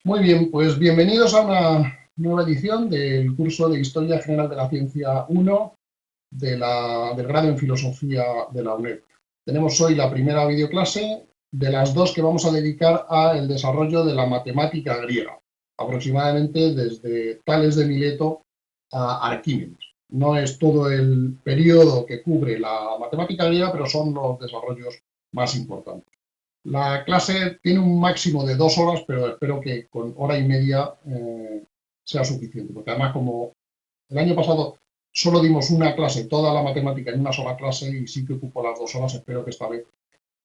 Muy bien, pues bienvenidos a una nueva edición del curso de Historia General de la Ciencia 1 del grado en Filosofía de la UNED. Tenemos hoy la primera videoclase de las dos que vamos a dedicar al desarrollo de la matemática griega, aproximadamente desde Tales de Mileto a Arquímedes. No es todo el periodo que cubre la matemática griega, pero son los desarrollos más importantes. La clase tiene un máximo de 2 horas, pero espero que con hora y media sea suficiente, porque además como el año pasado solo dimos una clase, toda la matemática en una sola clase y sí que ocupó las 2 horas, espero que esta vez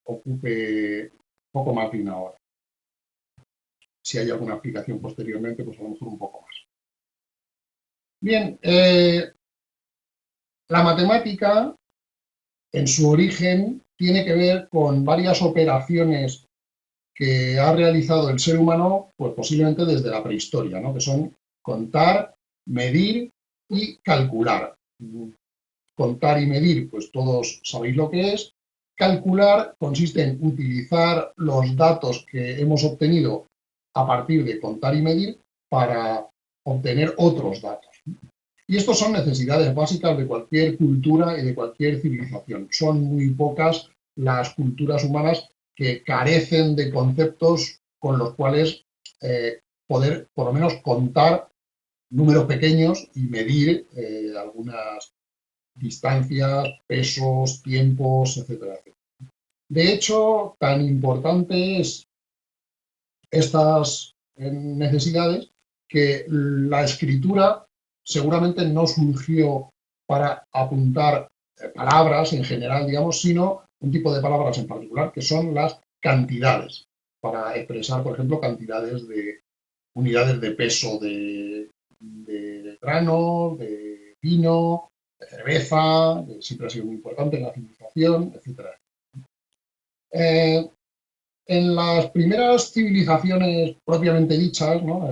ocupe poco más de una hora. Si hay alguna explicación posteriormente, pues a lo mejor un poco más. Bien, la matemática en su origen tiene que ver con varias operaciones que ha realizado el ser humano, pues posiblemente desde la prehistoria, ¿no? Que son contar, medir y calcular. Contar y medir, pues todos sabéis lo que es. Calcular consiste en utilizar los datos que hemos obtenido a partir de contar y medir para obtener otros datos. Y estos son necesidades básicas de cualquier cultura y de cualquier civilización. Son muy pocas las culturas humanas que carecen de conceptos con los cuales poder, por lo menos, contar números pequeños y medir algunas distancias, pesos, tiempos, etcétera, etcétera. De hecho, tan importantes estas necesidades que la escritura seguramente no surgió para apuntar palabras en general, digamos, sino un tipo de palabras en particular, que son las cantidades, para expresar, por ejemplo, cantidades de unidades de peso de grano, de vino, de cerveza, que siempre ha sido muy importante en la civilización, etc. En las primeras civilizaciones propiamente dichas, ¿no?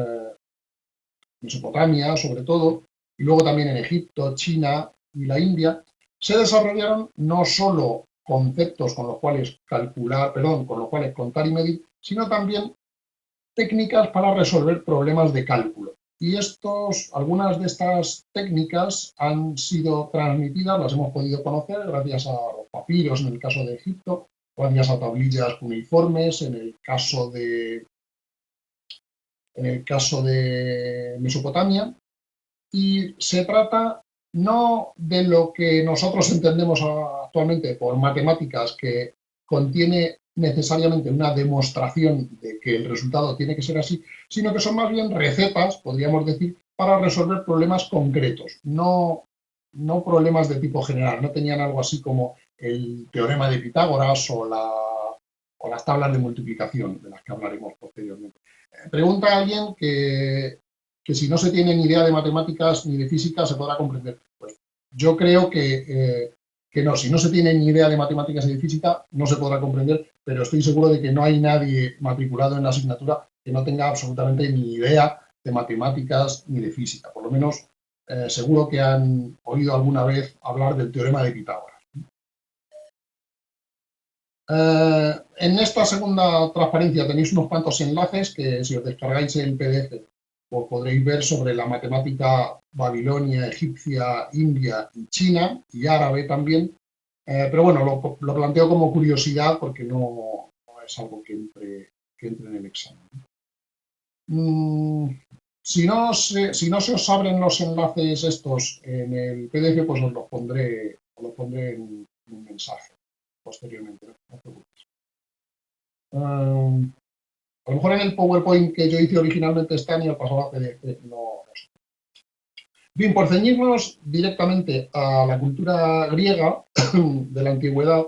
Mesopotamia sobre todo, y luego también en Egipto, China y la India, se desarrollaron no solo conceptos con los cuales con los cuales contar y medir, sino también técnicas para resolver problemas de cálculo. Y algunas de estas técnicas han sido transmitidas, las hemos podido conocer gracias a los papiros en el caso de Egipto, gracias a tablillas cuneiformes en el caso de Mesopotamia, y se trata no de lo que nosotros entendemos actualmente por matemáticas, que contiene necesariamente una demostración de que el resultado tiene que ser así, sino que son más bien recetas, podríamos decir, para resolver problemas concretos, no problemas de tipo general. No tenían algo así como el teorema de Pitágoras o las tablas de multiplicación, de las que hablaremos posteriormente. Pregunta a alguien que si no se tiene ni idea de matemáticas ni de física se podrá comprender. Pues yo creo que no, si no se tiene ni idea de matemáticas y de física no se podrá comprender, pero estoy seguro de que no hay nadie matriculado en la asignatura que no tenga absolutamente ni idea de matemáticas ni de física. Por lo menos seguro que han oído alguna vez hablar del teorema de Pitágoras. En esta segunda transparencia tenéis unos cuantos enlaces que si os descargáis el PDF pues podréis ver sobre la matemática babilonia, egipcia, india y china y árabe también. Pero bueno, lo planteo como curiosidad porque no es algo que entre en el examen. Si no se os abren los enlaces estos en el PDF, pues os los pondré en un mensaje posteriormente. No os preocupéis. A lo mejor en el PowerPoint que yo hice originalmente están y al pasar a PDF no. Bien, por ceñirnos directamente a la cultura griega de la antigüedad,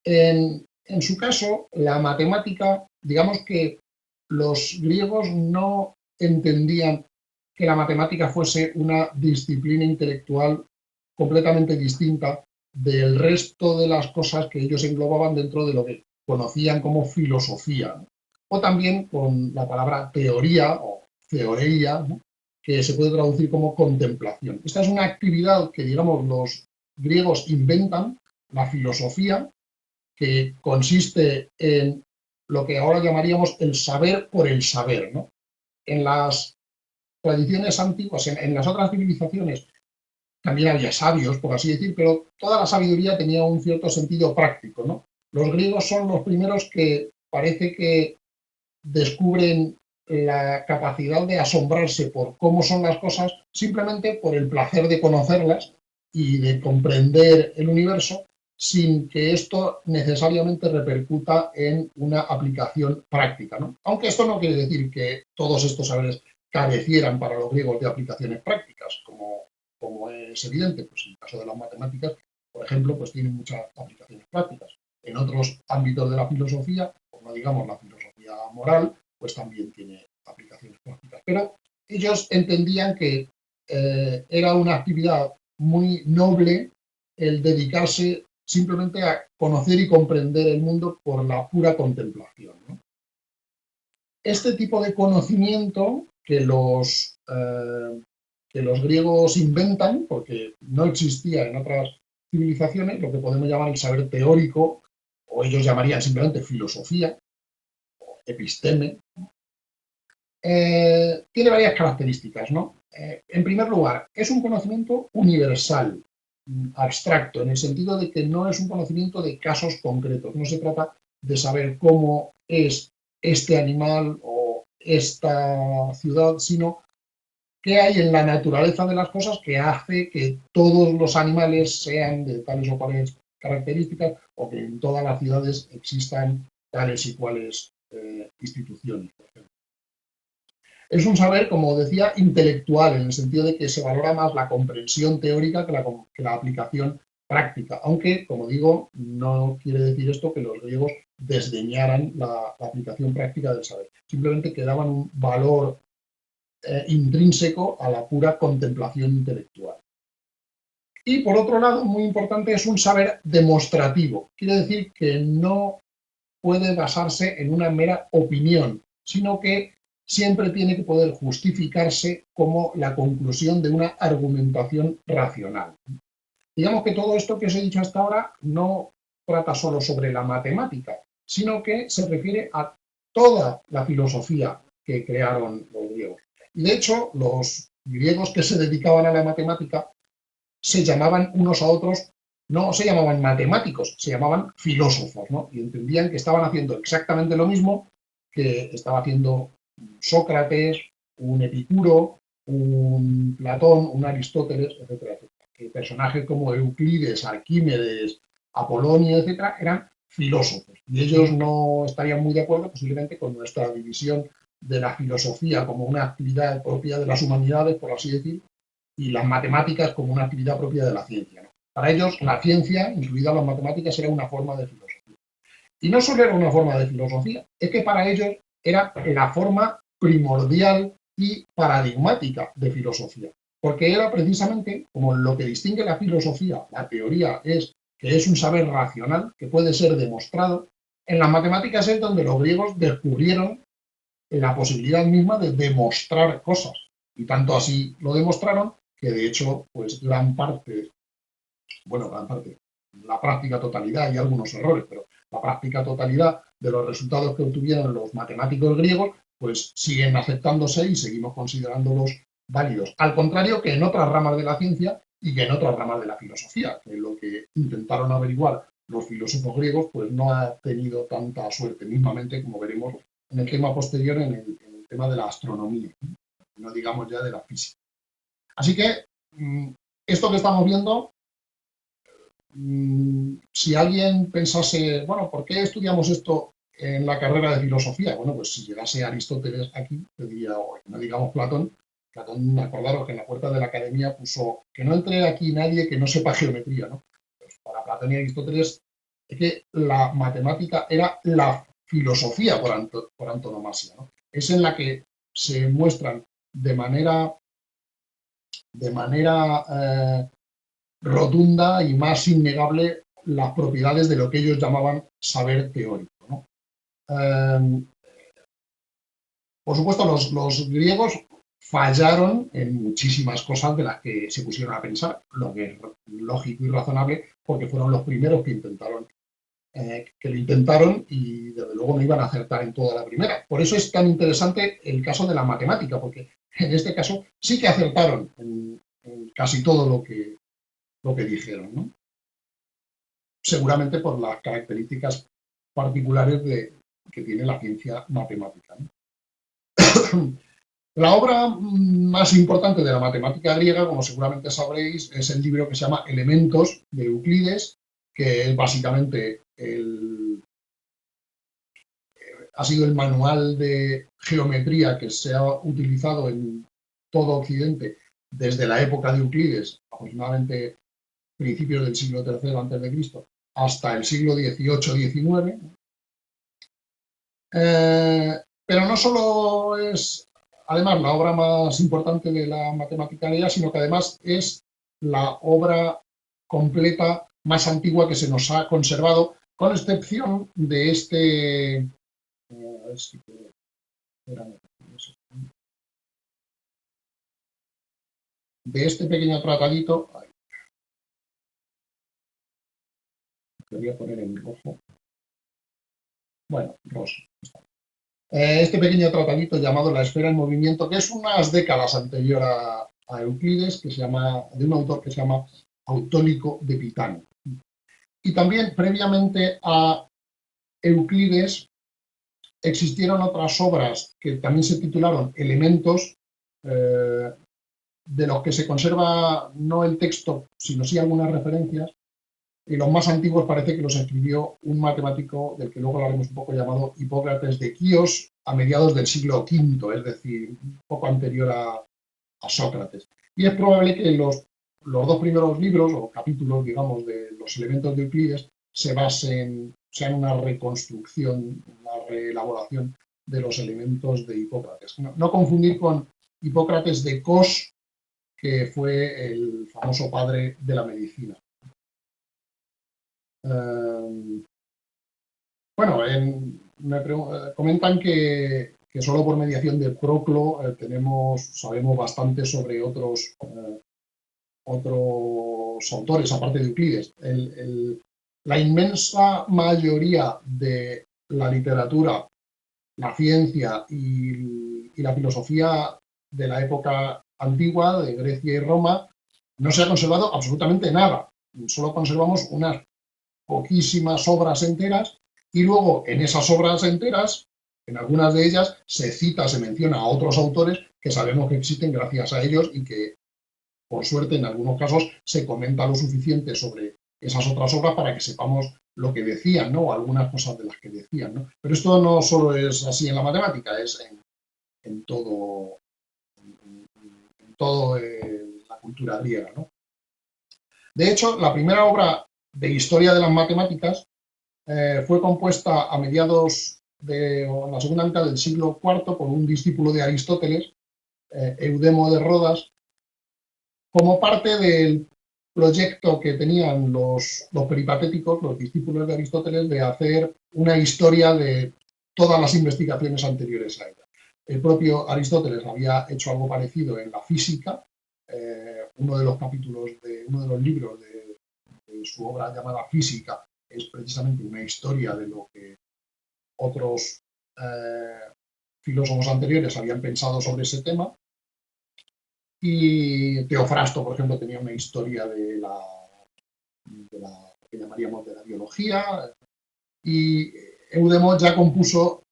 en su caso, la matemática, digamos que los griegos no entendían que la matemática fuese una disciplina intelectual completamente distinta del resto de las cosas que ellos englobaban dentro de lo que conocían como filosofía, o también con la palabra teoría o teoreia, ¿no? Que se puede traducir como contemplación. Esta es una actividad que, digamos, los griegos inventan, la filosofía, que consiste en lo que ahora llamaríamos el saber por el saber, ¿no? en las tradiciones antiguas, en las otras civilizaciones, también había sabios, por así decir, pero toda la sabiduría tenía un cierto sentido práctico, ¿no? Los griegos son los primeros que parece que descubren la capacidad de asombrarse por cómo son las cosas simplemente por el placer de conocerlas y de comprender el universo sin que esto necesariamente repercuta en una aplicación práctica, ¿no? Aunque esto no quiere decir que todos estos saberes carecieran para los griegos de aplicaciones prácticas, como es evidente, pues en el caso de las matemáticas, por ejemplo, pues tienen muchas aplicaciones prácticas. En otros ámbitos de la filosofía, o no digamos la filosofía moral, pues también tiene aplicaciones prácticas. Pero ellos entendían que era una actividad muy noble el dedicarse simplemente a conocer y comprender el mundo por la pura contemplación, ¿no? Este tipo de conocimiento que los griegos inventan, porque no existía en otras civilizaciones, lo que podemos llamar el saber teórico, o ellos llamarían simplemente filosofía, o episteme, tiene varias características, ¿no? En primer lugar, es un conocimiento universal, abstracto, en el sentido de que no es un conocimiento de casos concretos, no se trata de saber cómo es este animal o esta ciudad, sino qué hay en la naturaleza de las cosas que hace que todos los animales sean de tales o cuales características o que en todas las ciudades existan tales y cuales instituciones, por ejemplo. Es un saber, como decía, intelectual, en el sentido de que se valora más la comprensión teórica que la aplicación práctica, aunque, como digo, no quiere decir esto que los griegos desdeñaran la aplicación práctica del saber, simplemente que daban un valor intrínseco a la pura contemplación intelectual. Y por otro lado, muy importante, es un saber demostrativo. Quiere decir que no puede basarse en una mera opinión, sino que siempre tiene que poder justificarse como la conclusión de una argumentación racional. Digamos que todo esto que os he dicho hasta ahora no trata solo sobre la matemática, sino que se refiere a toda la filosofía que crearon los griegos. Y de hecho, los griegos que se dedicaban a la matemática se llamaban unos a otros, no se llamaban matemáticos, se llamaban filósofos, ¿no? Y entendían que estaban haciendo exactamente lo mismo que estaba haciendo Sócrates, un Epicuro, un Platón, un Aristóteles, etcétera, etcétera. Que personajes como Euclides, Arquímedes, Apolonio, etcétera, eran filósofos. Y ellos no estarían muy de acuerdo posiblemente con nuestra división de la filosofía como una actividad propia de las humanidades, por así decir, y las matemáticas como una actividad propia de la ciencia, ¿no? Para ellos, la ciencia, incluidas las matemáticas, era una forma de filosofía. Y no solo era una forma de filosofía, es que para ellos era la forma primordial y paradigmática de filosofía, porque era precisamente como lo que distingue la filosofía, la teoría, es que es un saber racional que puede ser demostrado. En las matemáticas es donde los griegos descubrieron la posibilidad misma de demostrar cosas, y tanto así lo demostraron que de hecho, pues gran parte, la práctica totalidad, y algunos errores, pero la práctica totalidad de los resultados que obtuvieron los matemáticos griegos, pues siguen aceptándose y seguimos considerándolos válidos. Al contrario que en otras ramas de la ciencia y que en otras ramas de la filosofía, que lo que intentaron averiguar los filósofos griegos, pues no ha tenido tanta suerte, mismamente como veremos en el tema posterior, en el tema de la astronomía, no digamos ya de la física. Así que esto que estamos viendo, si alguien pensase, bueno, ¿por qué estudiamos esto en la carrera de filosofía? Bueno, pues si llegase Aristóteles aquí, te diría, no digamos Platón, acordaros que en la puerta de la academia puso que no entre aquí nadie que no sepa geometría, ¿no? Pues para Platón y Aristóteles es que la matemática era la filosofía por antonomasia, ¿no? Es en la que se muestran de manera rotunda y más innegable las propiedades de lo que ellos llamaban saber teórico, ¿no? Por supuesto, los griegos fallaron en muchísimas cosas de las que se pusieron a pensar, lo que es lógico y razonable, porque fueron los primeros que intentaron que lo intentaron y desde luego no iban a acertar en toda la primera. Por eso es tan interesante el caso de la matemática, porque en este caso sí que acertaron en casi todo lo que dijeron, ¿no? Seguramente por las características particulares que tiene la ciencia matemática, ¿no? La obra más importante de la matemática griega, como seguramente sabréis, es el libro que se llama Elementos, de Euclides, que es básicamente ha sido el manual de geometría que se ha utilizado en todo Occidente desde la época de Euclides, aproximadamente principios del siglo III a.C., hasta el siglo XVIII-XIX. Pero no solo es, además, la obra más importante de la matemática griega, sino que además es la obra completa más antigua que se nos ha conservado, con excepción de este... de este pequeño tratadito, lo voy a poner en rojo, bueno, rosa. Este pequeño tratadito llamado La esfera en movimiento, que es unas décadas anterior a Euclides, que se llama, de un autor que se llama Autólico de Pitano. Y también previamente a Euclides existieron otras obras que también se titularon Elementos, de los que se conserva no el texto, sino sí algunas referencias, y los más antiguos parece que los escribió un matemático del que luego hablaremos un poco, llamado Hipócrates de Quíos, a mediados del siglo V, es decir, un poco anterior a Sócrates. Y es probable que los dos primeros libros o capítulos, digamos, de los Elementos de Euclides sean una reconstrucción, una reelaboración de los elementos de Hipócrates. No confundir con Hipócrates de Cos, que fue el famoso padre de la medicina. Bueno, me comentan que solo por mediación de Proclo sabemos bastante sobre otros autores, aparte de Euclides. La inmensa mayoría de la literatura, la ciencia y la filosofía de la época antigua, de Grecia y Roma, no se ha conservado absolutamente nada. Solo conservamos unas poquísimas obras enteras, y luego en esas obras enteras, en algunas de ellas, se menciona a otros autores que sabemos que existen gracias a ellos y que, por suerte, en algunos casos se comenta lo suficiente sobre esas otras obras para que sepamos lo que decían, ¿no? O algunas cosas de las que decían, ¿no? Pero esto no solo es así en la matemática, es en todo la cultura griega, ¿no? De hecho, la primera obra de historia de las matemáticas fue compuesta a mediados de la segunda mitad del siglo IV por un discípulo de Aristóteles, Eudemo de Rodas, como parte del proyecto que tenían los peripatéticos, los discípulos de Aristóteles, de hacer una historia de todas las investigaciones anteriores a ella. El propio Aristóteles había hecho algo parecido en la física. Uno de los capítulos de uno de los libros de su obra llamada Física es precisamente una historia de lo que otros filósofos anteriores habían pensado sobre ese tema. Y Teofrasto, por ejemplo, tenía una historia de la que llamaríamos de la biología, y Eudemo ya compuso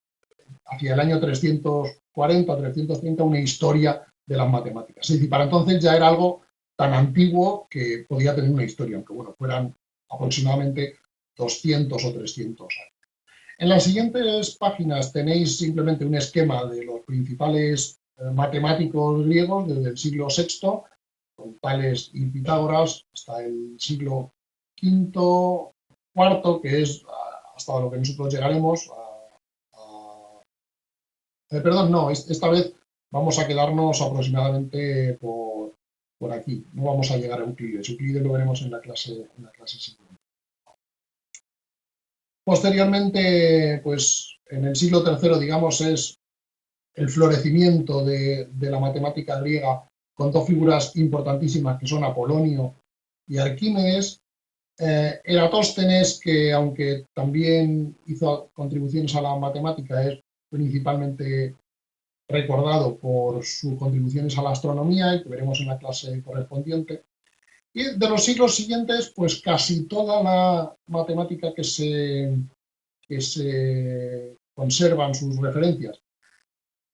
hacia el año 340-330 una historia de las matemáticas. Es decir, para entonces ya era algo tan antiguo que podía tener una historia, aunque bueno, fueran aproximadamente 200 o 300 años. En las siguientes páginas tenéis simplemente un esquema de los principales matemáticos griegos desde el siglo VI, con Tales y Pitágoras, hasta el siglo V, IV, que es hasta lo que nosotros llegaremos. Perdón, no, esta vez vamos a quedarnos aproximadamente por aquí, no vamos a llegar a Euclides. Euclides lo veremos en la clase siguiente. Posteriormente, pues en el siglo III, digamos, es el florecimiento de la matemática griega, con dos figuras importantísimas que son Apolonio y Arquímedes, Eratóstenes, que aunque también hizo contribuciones a la matemática, es principalmente recordado por sus contribuciones a la astronomía, y que veremos en la clase correspondiente. Y de los siglos siguientes, pues casi toda la matemática que se conservan sus referencias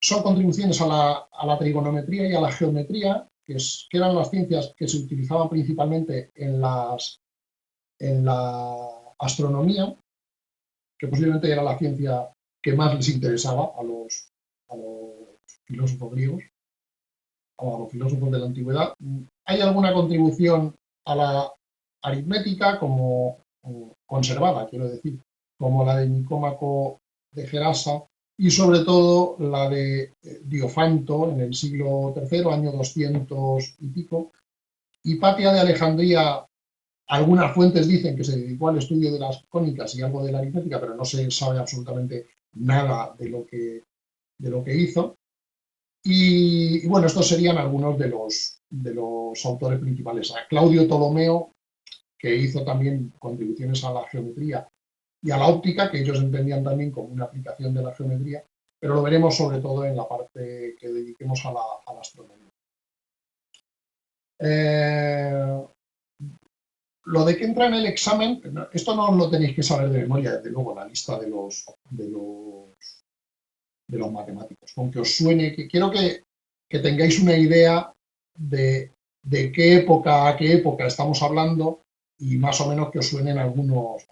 son contribuciones a la trigonometría y a la geometría, que eran las ciencias que se utilizaban principalmente en la astronomía, que posiblemente era la ciencia que más les interesaba a los filósofos griegos, a los filósofos de la antigüedad. Hay alguna contribución a la aritmética como conservada, quiero decir, como la de Nicómaco de Gerasa y sobre todo la de Diofanto en el siglo III, año 200 y pico. Hipatia de Alejandría, algunas fuentes dicen que se dedicó al estudio de las cónicas y algo de la aritmética, pero no se sabe absolutamente nada de lo que hizo. Y bueno, estos serían algunos de los autores principales. A Claudio Ptolomeo, que hizo también contribuciones a la geometría y a la óptica, que ellos entendían también como una aplicación de la geometría, pero lo veremos sobre todo en la parte que dediquemos a la astronomía. Lo de que entra en el examen, esto no lo tenéis que saber de memoria, desde luego, la lista de los matemáticos. Aunque os suene, que quiero que tengáis una idea de qué época a qué época estamos hablando y más o menos que os suenen algunos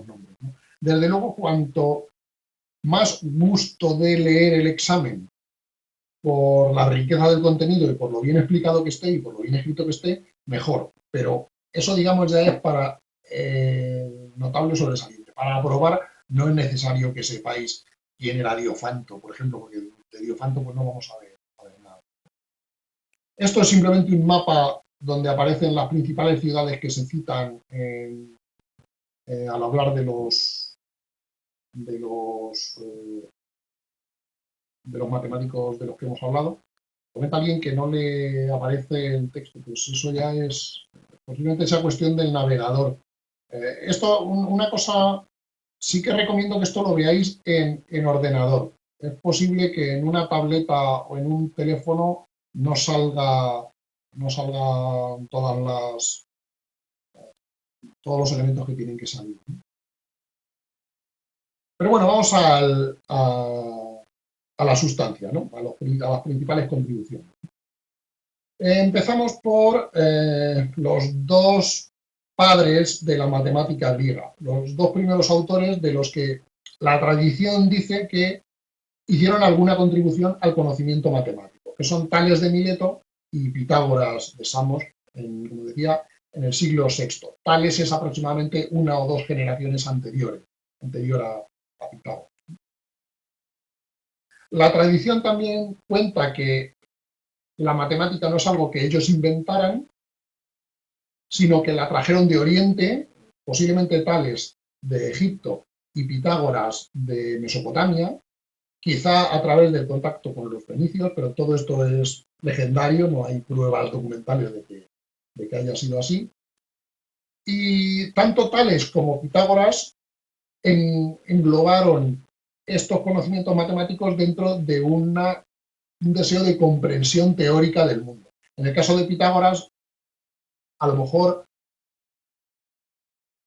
nombres, ¿no? Desde luego, cuanto más gusto de leer el examen por la riqueza del contenido y por lo bien explicado que esté y por lo bien escrito que esté, mejor. Pero eso, digamos, ya es para notable sobresaliente. Para aprobar no es necesario que sepáis quién era Diofanto, por ejemplo, porque de Diofanto pues no vamos a ver nada. Esto es simplemente un mapa donde aparecen las principales ciudades que se citan al hablar de los matemáticos de los que hemos hablado. Comenta alguien que no le aparece el texto, pues eso ya es posiblemente esa cuestión del navegador. Esto, una cosa, sí que recomiendo que esto lo veáis en ordenador. Es posible que en una tableta o en un teléfono no salgan todos los elementos que tienen que salir. Pero bueno, vamos a la sustancia, ¿no? a las principales contribuciones. Empezamos por los dos padres de la matemática griega, los dos primeros autores de los que la tradición dice que hicieron alguna contribución al conocimiento matemático, que son Tales de Mileto y Pitágoras de Samos, como decía, en el siglo VI. Tales es aproximadamente una o dos generaciones anterior a Pitágoras. La tradición también cuenta que la matemática no es algo que ellos inventaran, sino que la trajeron de Oriente, posiblemente Tales de Egipto y Pitágoras de Mesopotamia, quizá a través del contacto con los fenicios, pero todo esto es legendario, no hay pruebas documentales de que haya sido así. Y tanto Tales como Pitágoras englobaron estos conocimientos matemáticos dentro de un deseo de comprensión teórica del mundo. En el caso de Pitágoras, a lo mejor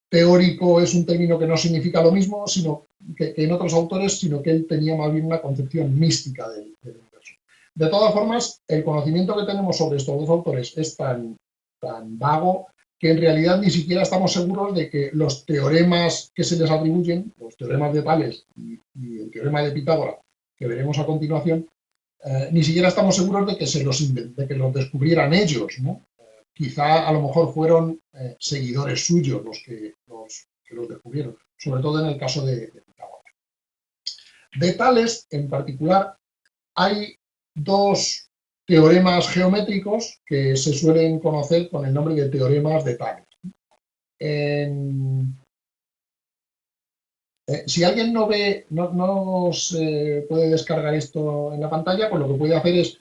teórico es un término que no significa lo mismo sino que en otros autores, sino que él tenía más bien una concepción mística del universo. De todas formas, el conocimiento que tenemos sobre estos dos autores es tan vago que en realidad ni siquiera estamos seguros de que los teoremas que se les atribuyen, los teoremas de Tales y el teorema de Pitágoras, que veremos a continuación, ni siquiera estamos seguros de que los descubrieran ellos, ¿no? Quizá a lo mejor fueron seguidores suyos los que los descubrieron, sobre todo en el caso de Pitágoras. De Tales, en particular, hay dos teoremas geométricos que se suelen conocer con el nombre de teoremas de Tales. Si alguien no ve, no se puede descargar esto en la pantalla, pues lo que puede hacer es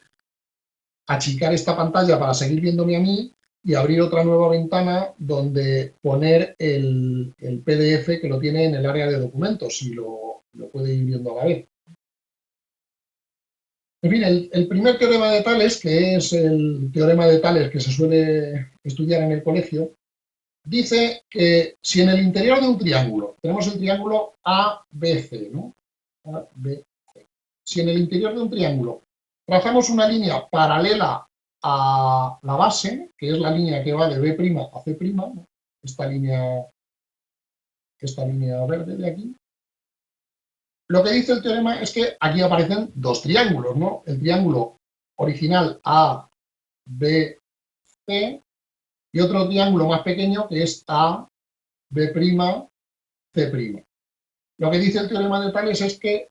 achicar esta pantalla para seguir viéndome a mí y abrir otra nueva ventana donde poner el PDF que lo tiene en el área de documentos y lo puede ir viendo a la vez. En fin, el primer teorema de Tales, que es el teorema de Tales que se suele estudiar en el colegio, dice que si en el interior de un triángulo, tenemos el triángulo ABC, ¿no? ABC. Si en el interior de un triángulo trazamos una línea paralela a la base, que es la línea que va de B' a C', ¿no? esta línea verde de aquí, lo que dice el teorema es que aquí aparecen dos triángulos, ¿no? El triángulo original ABC y otro triángulo más pequeño que es AB'C'. Lo que dice el teorema de Tales es que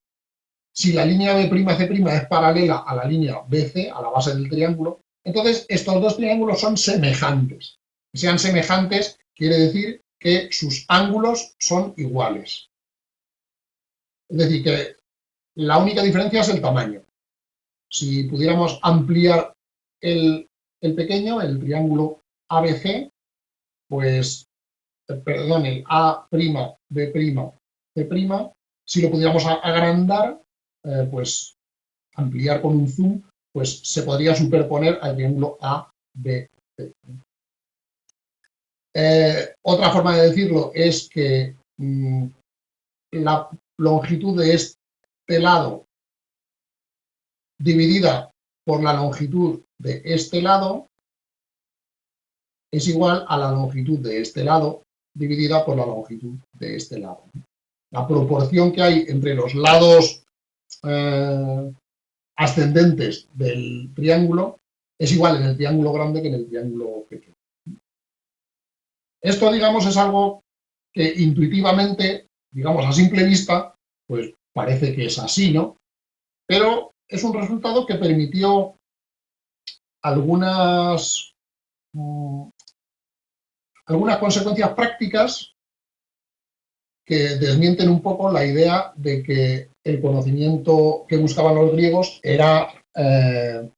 si la línea B'C' es paralela a la línea BC, a la base del triángulo, entonces estos dos triángulos son semejantes. Que sean semejantes quiere decir que sus ángulos son iguales. Es decir, que la única diferencia es el tamaño. Si pudiéramos ampliar el pequeño, el triángulo ABC, pues, perdón, el A'B', C', si lo pudiéramos agrandar, pues ampliar con un zoom, pues se podría superponer al triángulo ABC. Otra forma de decirlo es que la longitud de este lado dividida por la longitud de este lado es igual a la longitud de este lado dividida por la longitud de este lado. La proporción que hay entre los lados ascendentes del triángulo es igual en el triángulo grande que en el triángulo pequeño. Esto, digamos, es algo que intuitivamente, digamos, a simple vista, pues parece que es así, ¿no? Pero es un resultado que permitió algunas consecuencias prácticas que desmienten un poco la idea de que el conocimiento que buscaban los griegos era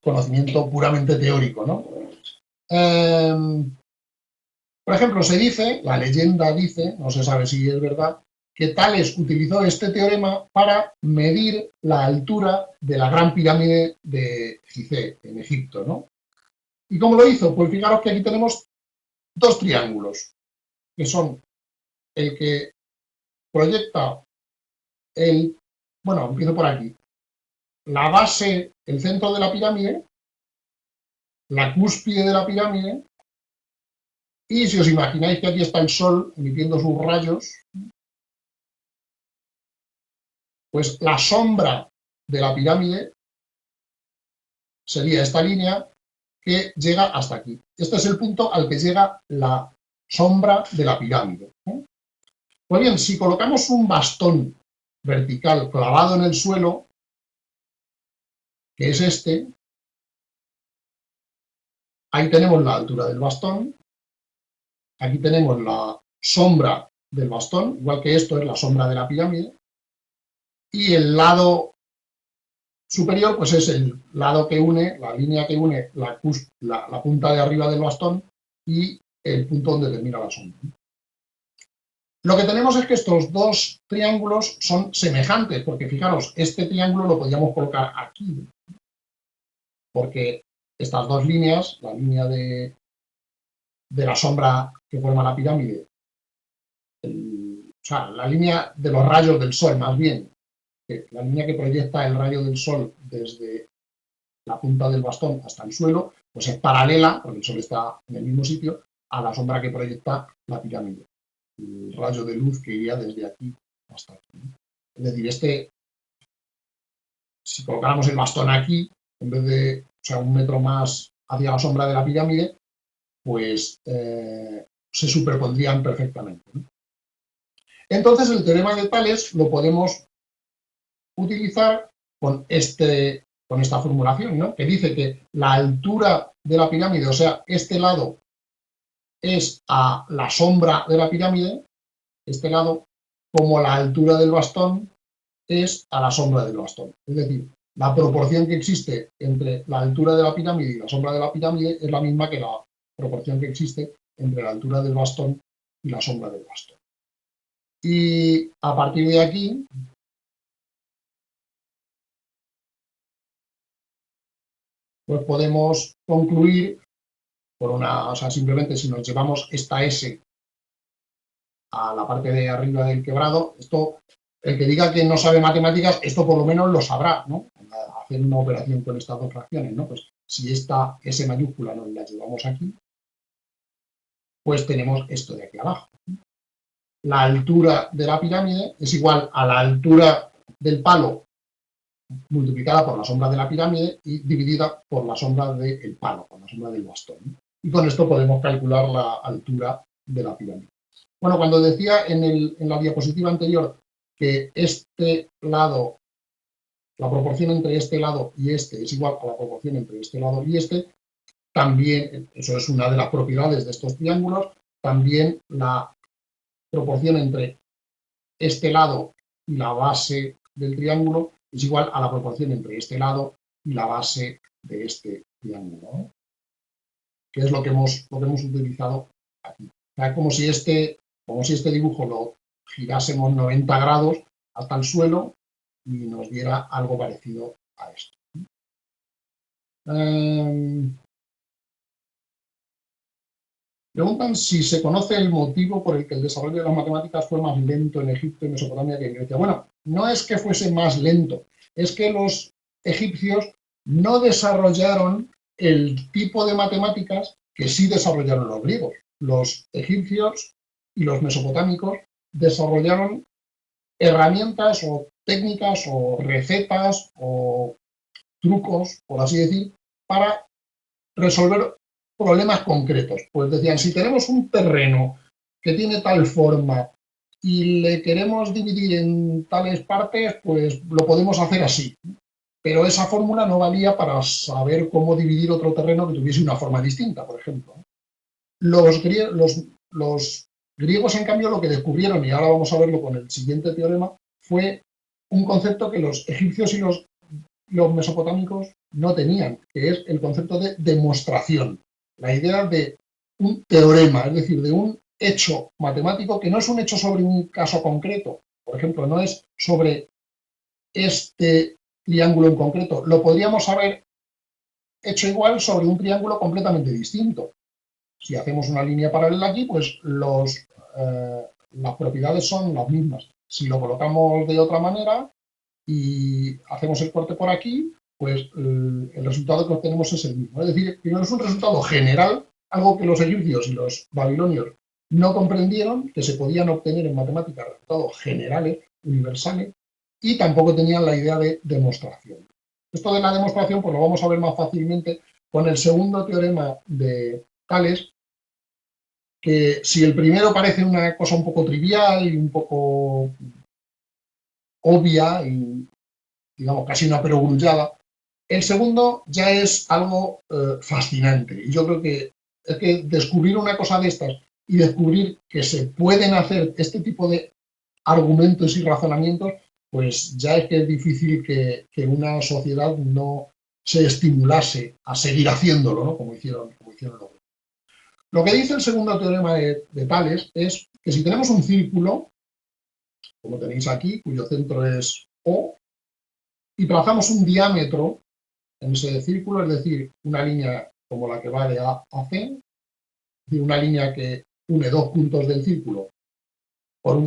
conocimiento puramente teórico, ¿no? Por ejemplo, se dice, la leyenda dice, no se sabe si es verdad, que Tales utilizó este teorema para medir la altura de la Gran Pirámide de Gizeh, en Egipto, ¿no? ¿Y cómo lo hizo? Pues fijaros que aquí tenemos dos triángulos, que son el que proyecta empiezo por aquí, la base, el centro de la pirámide, la cúspide de la pirámide, y si os imagináis que aquí está el Sol emitiendo sus rayos, pues la sombra de la pirámide sería esta línea que llega hasta aquí. Este es el punto al que llega la sombra de la pirámide. Pues bien, si colocamos un bastón vertical clavado en el suelo, que es este, ahí tenemos la altura del bastón, aquí tenemos la sombra del bastón, igual que esto es la sombra de la pirámide, y el lado superior, pues es el lado que une, la línea que une la punta de arriba del bastón y el punto donde termina la sombra. Lo que tenemos es que estos dos triángulos son semejantes, porque fijaros, este triángulo lo podríamos colocar aquí, porque estas dos líneas, la línea de la sombra que forma la pirámide, o sea, la línea de los rayos del Sol, más bien, la línea que proyecta el rayo del Sol desde la punta del bastón hasta el suelo, pues es paralela, porque el Sol está en el mismo sitio, a la sombra que proyecta la pirámide. El rayo de luz que iría desde aquí hasta aquí. Es decir, si colocáramos el bastón aquí, en vez de, o sea, 1 metro más hacia la sombra de la pirámide, pues se superpondrían perfectamente, ¿no? Entonces, el teorema de Tales lo podemos utilizar con esta formulación, ¿no? Que dice que la altura de la pirámide, o sea, este lado es a la sombra de la pirámide, este lado, como la altura del bastón es a la sombra del bastón. Es decir, la proporción que existe entre la altura de la pirámide y la sombra de la pirámide es la misma que la proporción que existe entre la altura del bastón y la sombra del bastón. Y a partir de aquí, pues podemos concluir o sea, simplemente si nos llevamos esta S a la parte de arriba del quebrado, esto, el que diga que no sabe matemáticas, esto por lo menos lo sabrá, ¿no? Hacer una operación con estas dos fracciones, ¿no? Pues si esta S mayúscula nos la llevamos aquí, pues tenemos esto de aquí abajo. La altura de la pirámide es igual a la altura del palo multiplicada por la sombra de la pirámide y dividida por la sombra del palo, por la sombra del bastón. Y con esto podemos calcular la altura de la pirámide. Bueno, cuando decía en la diapositiva anterior que este lado, la proporción entre este lado y este es igual a la proporción entre este lado y este, también, eso es una de las propiedades de estos triángulos, también la proporción entre este lado y la base del triángulo es igual a la proporción entre este lado y la base de este triángulo, ¿no? Que es lo que hemos utilizado aquí. O sea, como si este dibujo lo girásemos 90 grados hasta el suelo y nos diera algo parecido a esto. Preguntan si se conoce el motivo por el que el desarrollo de las matemáticas fue más lento en Egipto y Mesopotamia que en Grecia. Bueno, no es que fuese más lento, es que los egipcios no desarrollaron el tipo de matemáticas que sí desarrollaron los griegos. Los egipcios y los mesopotámicos desarrollaron herramientas o técnicas o recetas o trucos, por así decir, para resolver problemas concretos. Pues decían, si tenemos un terreno que tiene tal forma y le queremos dividir en tales partes, pues lo podemos hacer así. Pero esa fórmula no valía para saber cómo dividir otro terreno que tuviese una forma distinta, por ejemplo. Los griegos, en cambio, lo que descubrieron, y ahora vamos a verlo con el siguiente teorema, fue un concepto que los egipcios y los mesopotámicos no tenían, que es el concepto de demostración. La idea de un teorema, es decir, de un hecho matemático que no es un hecho sobre un caso concreto. Por ejemplo, no es sobre este triángulo en concreto. Lo podríamos haber hecho igual sobre un triángulo completamente distinto. Si hacemos una línea paralela aquí, pues las propiedades son las mismas. Si lo colocamos de otra manera y hacemos el corte por aquí, pues el resultado que obtenemos es el mismo. Es decir, primero es un resultado general, algo que los egipcios y los babilonios no comprendieron, que se podían obtener en matemáticas resultados generales, universales, y tampoco tenían la idea de demostración. Esto de la demostración pues lo vamos a ver más fácilmente con el segundo teorema de Tales, que si el primero parece una cosa un poco trivial y un poco obvia y, digamos, casi una perogrullada, el segundo ya es algo fascinante. Y yo creo que es que descubrir una cosa de estas y descubrir que se pueden hacer este tipo de argumentos y razonamientos, pues ya es que es difícil que una sociedad no se estimulase a seguir haciéndolo, ¿no? Como hicieron los. Lo que dice el segundo teorema de Tales es que si tenemos un círculo, como tenéis aquí, cuyo centro es O, y trazamos un diámetro en ese círculo, es decir, una línea como la que va de A a C, es decir, una línea que une dos puntos del círculo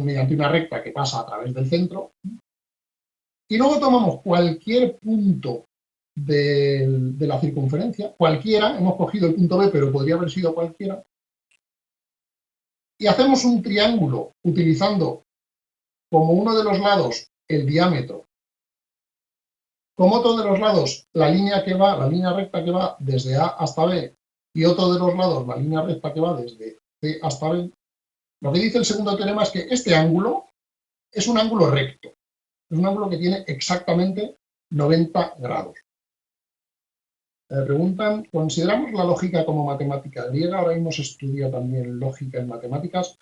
mediante una recta que pasa a través del centro, y luego tomamos cualquier punto de la circunferencia, cualquiera, hemos cogido el punto B, pero podría haber sido cualquiera, y hacemos un triángulo utilizando como uno de los lados el diámetro, como otro de los lados la línea recta que va desde A hasta B, y otro de los lados la línea recta que va desde C hasta B, lo que dice el segundo teorema es que este ángulo es un ángulo recto, es un ángulo que tiene exactamente 90 grados. Preguntan, ¿consideramos la lógica como matemática griega? Ahora hemos estudiado también lógica en matemáticas.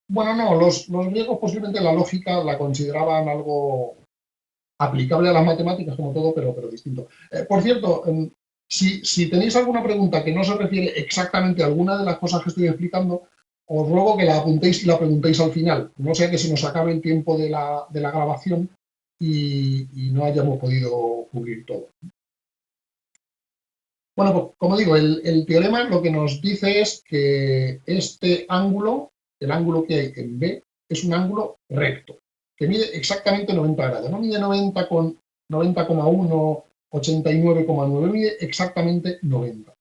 Bueno, no, los griegos posiblemente la lógica la consideraban algo aplicable a las matemáticas como todo, pero distinto. Por cierto, Si tenéis alguna pregunta que no se refiere exactamente a alguna de las cosas que estoy explicando, os ruego que la apuntéis y la preguntéis al final, no sea que se nos acabe el tiempo de la grabación y no hayamos podido cubrir todo. Bueno, pues como digo, el teorema lo que nos dice es que este ángulo, el ángulo que hay en B, es un ángulo recto, que mide exactamente 90 grados. No mide 90,1, 89,9, mide exactamente 90.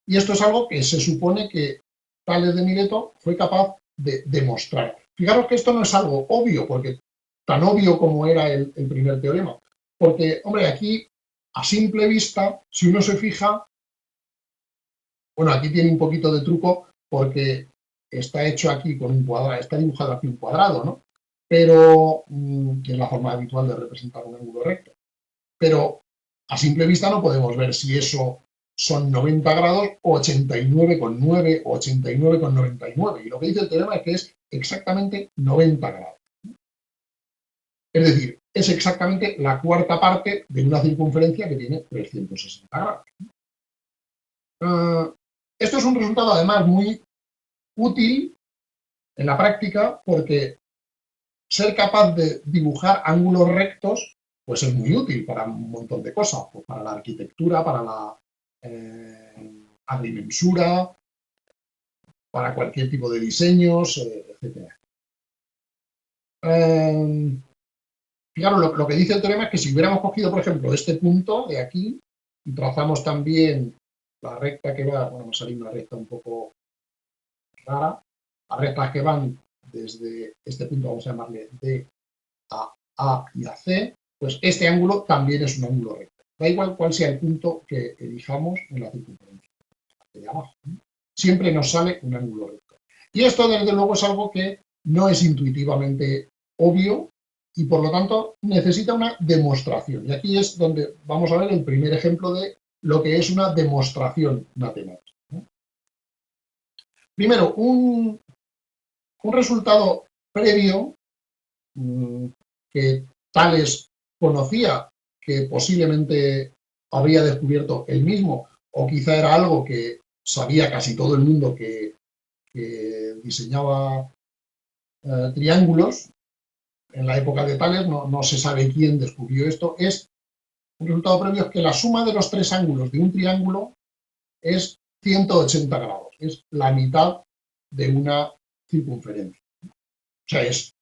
Y esto es algo que se supone que Tales de Mileto fue capaz de demostrar. Fijaros que esto no es algo obvio, porque tan obvio como era el primer teorema. Porque, hombre, aquí, a simple vista, si uno se fija, bueno, aquí tiene un poquito de truco porque está hecho aquí con un cuadrado, está dibujado aquí un cuadrado, ¿no? Pero, que es la forma habitual de representar un ángulo recto. Pero a simple vista no podemos ver si eso son 90 grados o 89,9 o 89,99. Y lo que dice el teorema es que es exactamente 90 grados. Es decir, es exactamente la cuarta parte de una circunferencia que tiene 360 grados. Esto es un resultado además muy útil en la práctica porque ser capaz de dibujar ángulos rectos pues es muy útil para un montón de cosas, pues para la arquitectura, para la agrimensura, para cualquier tipo de diseños, etc. Fijaros, lo que dice el teorema es que si hubiéramos cogido, por ejemplo, este punto de aquí y trazamos también la recta que va, bueno, me salió una recta un poco rara, las rectas que van desde este punto, vamos a llamarle D a A y a C, pues este ángulo también es un ángulo recto. Da igual cuál sea el punto que elijamos en la circunferencia de abajo. Siempre nos sale un ángulo recto. Y esto, desde luego, es algo que no es intuitivamente obvio y, por lo tanto, necesita una demostración. Y aquí es donde vamos a ver el primer ejemplo de lo que es una demostración matemática. Primero, un resultado previo que Tales conocía, que posiblemente habría descubierto él mismo, o quizá era algo que sabía casi todo el mundo que diseñaba triángulos. En la época de Tales, no se sabe quién descubrió esto, es un resultado previo es que la suma de los tres ángulos de un triángulo es 180 grados, es la mitad de una circunferencia. O sea, es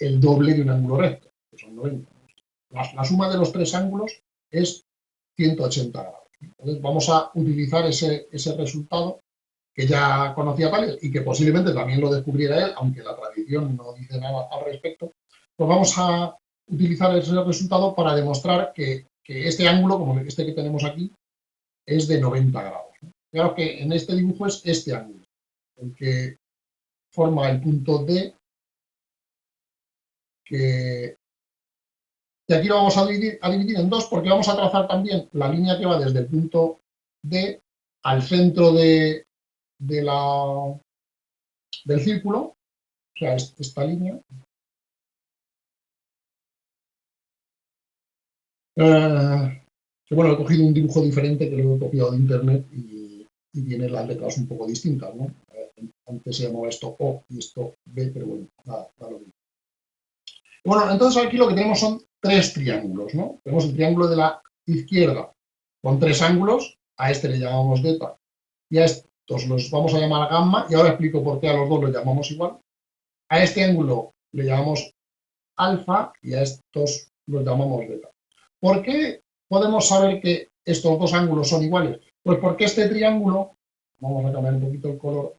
el doble de un ángulo recto, que son 90. La suma de los tres ángulos es 180 grados. Entonces vamos a utilizar ese resultado que ya conocía Tales y que posiblemente también lo descubriera él, aunque la tradición no dice nada al respecto, pues vamos a utilizar ese resultado para demostrar que este ángulo, como este que tenemos aquí, es de 90 grados. Claro que en este dibujo es este ángulo, el que forma el punto D, que aquí lo vamos a dividir en dos porque vamos a trazar también la línea que va desde el punto D al centro del círculo, o sea, esta línea. Que bueno, he cogido un dibujo diferente que lo he copiado de internet y tiene las letras un poco distintas, ¿no? Antes se llamaba esto O y esto B, pero bueno, nada lo mismo. Bueno, entonces aquí lo que tenemos son tres triángulos, ¿no? Tenemos el triángulo de la izquierda con tres ángulos, a este le llamamos delta y a estos los vamos a llamar gamma y ahora explico por qué a los dos los llamamos igual. A este ángulo le llamamos alfa y a estos los llamamos beta. ¿Por qué podemos saber que estos dos ángulos son iguales? Pues porque este triángulo, vamos a cambiar un poquito el color,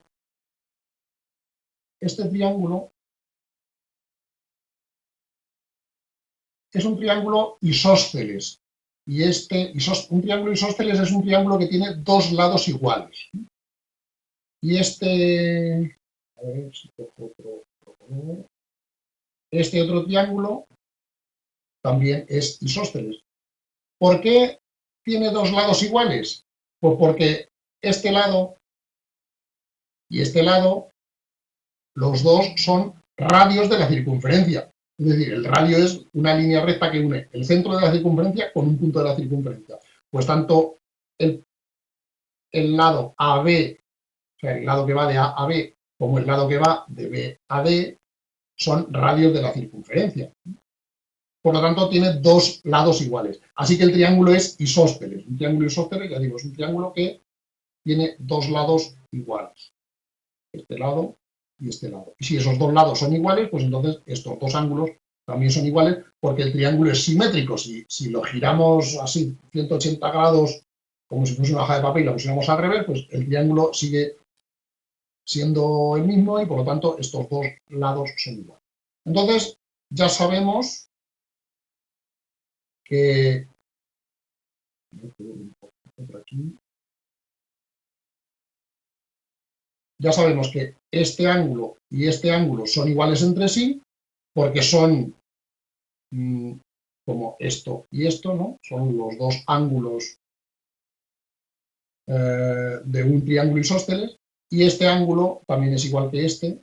este triángulo es un triángulo isósceles. Y un triángulo isósceles es un triángulo que tiene dos lados iguales. Y a ver si cojo este otro triángulo también es isósceles. ¿Por qué tiene dos lados iguales? Pues porque este lado y este lado, los dos son radios de la circunferencia. Es decir, el radio es una línea recta que une el centro de la circunferencia con un punto de la circunferencia. Pues tanto el lado AB, o sea, el lado que va de A a B, como el lado que va de B a D, son radios de la circunferencia. Por lo tanto, tiene dos lados iguales. Así que el triángulo es isósceles. Un triángulo isósceles, ya digo, es un triángulo que tiene dos lados iguales. Este lado y este lado. Y si esos dos lados son iguales, pues entonces estos dos ángulos también son iguales porque el triángulo es simétrico. Si lo giramos así, 180 grados, como si fuese una hoja de papel y la pusiéramos al revés, pues el triángulo sigue siendo el mismo y por lo tanto estos dos lados son iguales. Entonces ya sabemos que este ángulo y este ángulo son iguales entre sí porque son como esto y esto, ¿no? Son los dos ángulos de un triángulo isósceles y este ángulo también es igual que este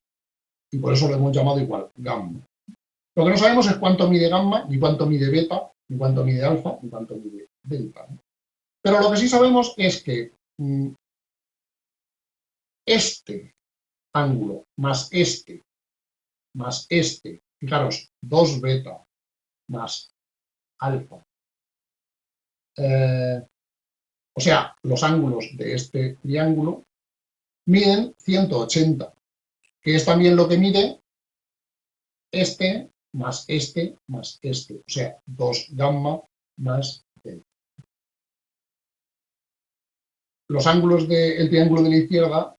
y por eso lo hemos llamado igual, gamma. Lo que no sabemos es cuánto mide gamma, ni cuánto mide beta, ni cuánto mide alfa, ni cuánto mide delta, ¿no? Pero lo que sí sabemos es que este ángulo más este, fijaros, 2 beta más alfa, o sea, los ángulos de este triángulo miden 180, que es también lo que mide este más este más este, o sea, 2 gamma más delta. Los ángulos del triángulo de la izquierda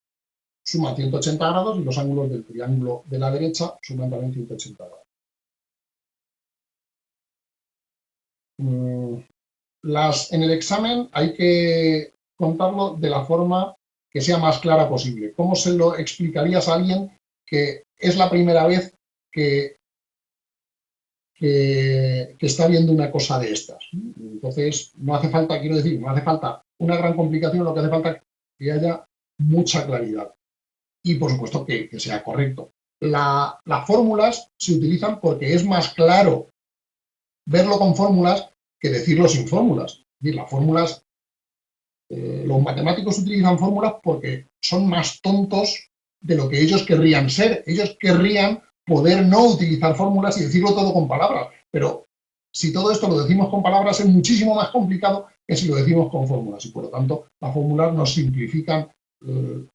suman 180 grados y los ángulos del triángulo de la derecha suman también 180 grados. En el examen hay que contarlo de la forma que sea más clara posible. ¿Cómo se lo explicarías a alguien que es la primera vez que está viendo una cosa de estas? Entonces, no hace falta, quiero decir, no hace falta una gran complicación, lo que hace falta es que haya mucha claridad. Y, por supuesto, que sea correcto. Las fórmulas se utilizan porque es más claro verlo con fórmulas que decirlo sin fórmulas. Es decir, las fórmulas, los matemáticos utilizan fórmulas porque son más tontos de lo que ellos querrían ser. Ellos querrían poder no utilizar fórmulas y decirlo todo con palabras, pero si todo esto lo decimos con palabras es muchísimo más complicado que si lo decimos con fórmulas y por lo tanto las fórmulas nos simplifican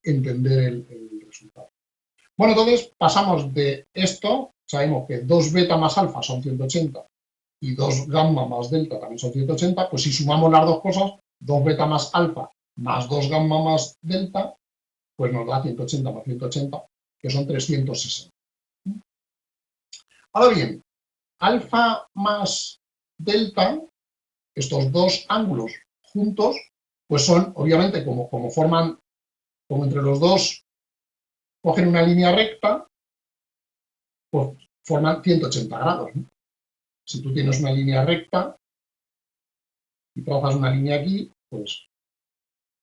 entender el resultado. Bueno, entonces pasamos de esto, sabemos que 2 beta más alfa son 180 y 2 gamma más delta también son 180, pues si sumamos las dos cosas, 2 beta más alfa más 2 gamma más delta, pues nos da 180 más 180, que son 360. Ahora bien, alfa más delta, estos dos ángulos juntos, pues son, obviamente, como forman, como entre los dos cogen una línea recta, pues forman 180 grados, ¿no? Si tú tienes una línea recta y trazas una línea aquí, pues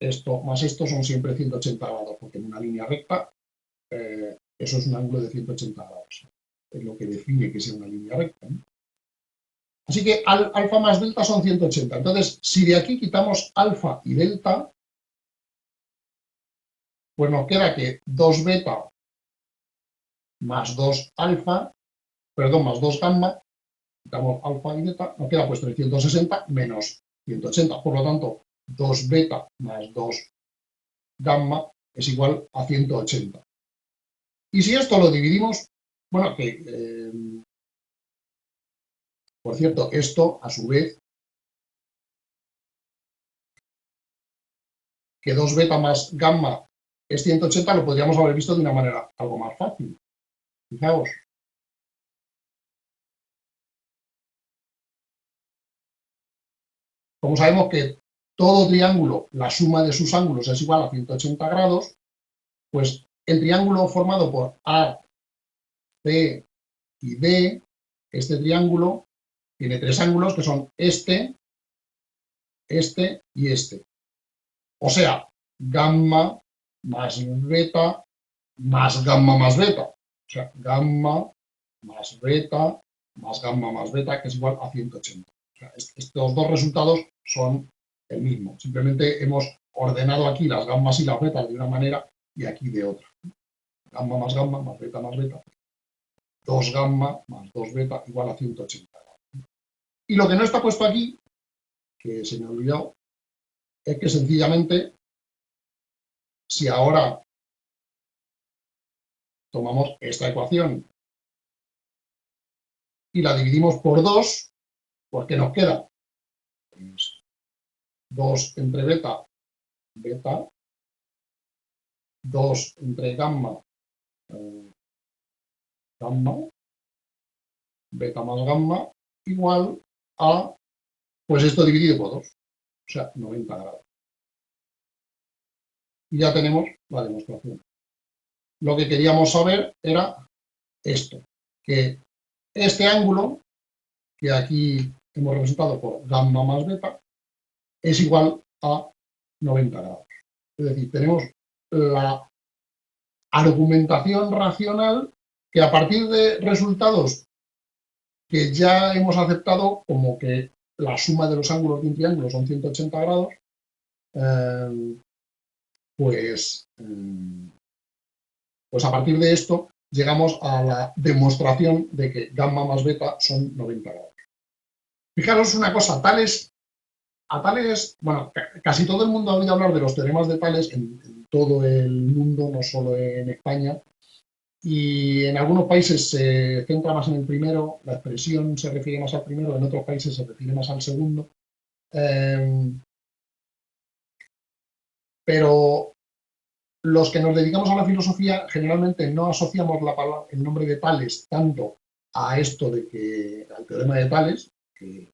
esto más esto son siempre 180 grados, porque en una línea recta eso es un ángulo de 180 grados. Es lo que define que sea una línea recta, ¿no? Así que alfa más delta son 180. Entonces, si de aquí quitamos alfa y delta, pues nos queda que 2 beta más 2 alfa, perdón, más 2 gamma, quitamos alfa y beta, nos queda pues 360 menos 180. Por lo tanto, 2 beta más 2 gamma es igual a 180. Y si esto lo dividimos, bueno, por cierto, esto a su vez, que 2 beta más gamma es 180, lo podríamos haber visto de una manera algo más fácil. Fijaos. Como sabemos que todo triángulo, la suma de sus ángulos es igual a 180 grados, pues el triángulo formado por A, C y D, este triángulo, tiene tres ángulos que son este y este. O sea, gamma más beta más gamma más beta. O sea, gamma más beta más gamma más beta, que es igual a 180. O sea, estos dos resultados son el mismo. Simplemente hemos ordenado aquí las gammas y las betas de una manera y aquí de otra. Gamma más beta, 2 gamma más 2 beta igual a 180 grados. Y lo que no está puesto aquí, que se me ha olvidado, es que sencillamente, si ahora tomamos esta ecuación y la dividimos por 2, pues ¿qué nos queda? Pues 2 entre beta, beta, 2 entre gamma, gamma, beta más gamma, igual a, pues esto dividido por 2, o sea, 90 grados. Y ya tenemos la demostración. Lo que queríamos saber era esto, que este ángulo, que aquí hemos representado por gamma más beta, es igual a 90 grados. Es decir, tenemos la argumentación racional que a partir de resultados que ya hemos aceptado como que la suma de los ángulos de un triángulo son 180 grados, pues a partir de esto llegamos a la demostración de que gamma más beta son 90 grados. Fijaros una cosa, bueno, casi todo el mundo ha oído hablar de los teoremas de Tales en todo el mundo, no solo en España, y en algunos países se centra más en el primero, la expresión se refiere más al primero, en otros países se refiere más al segundo. Pero los que nos dedicamos a la filosofía generalmente no asociamos el nombre de Tales tanto a esto de que, al teorema de Tales, que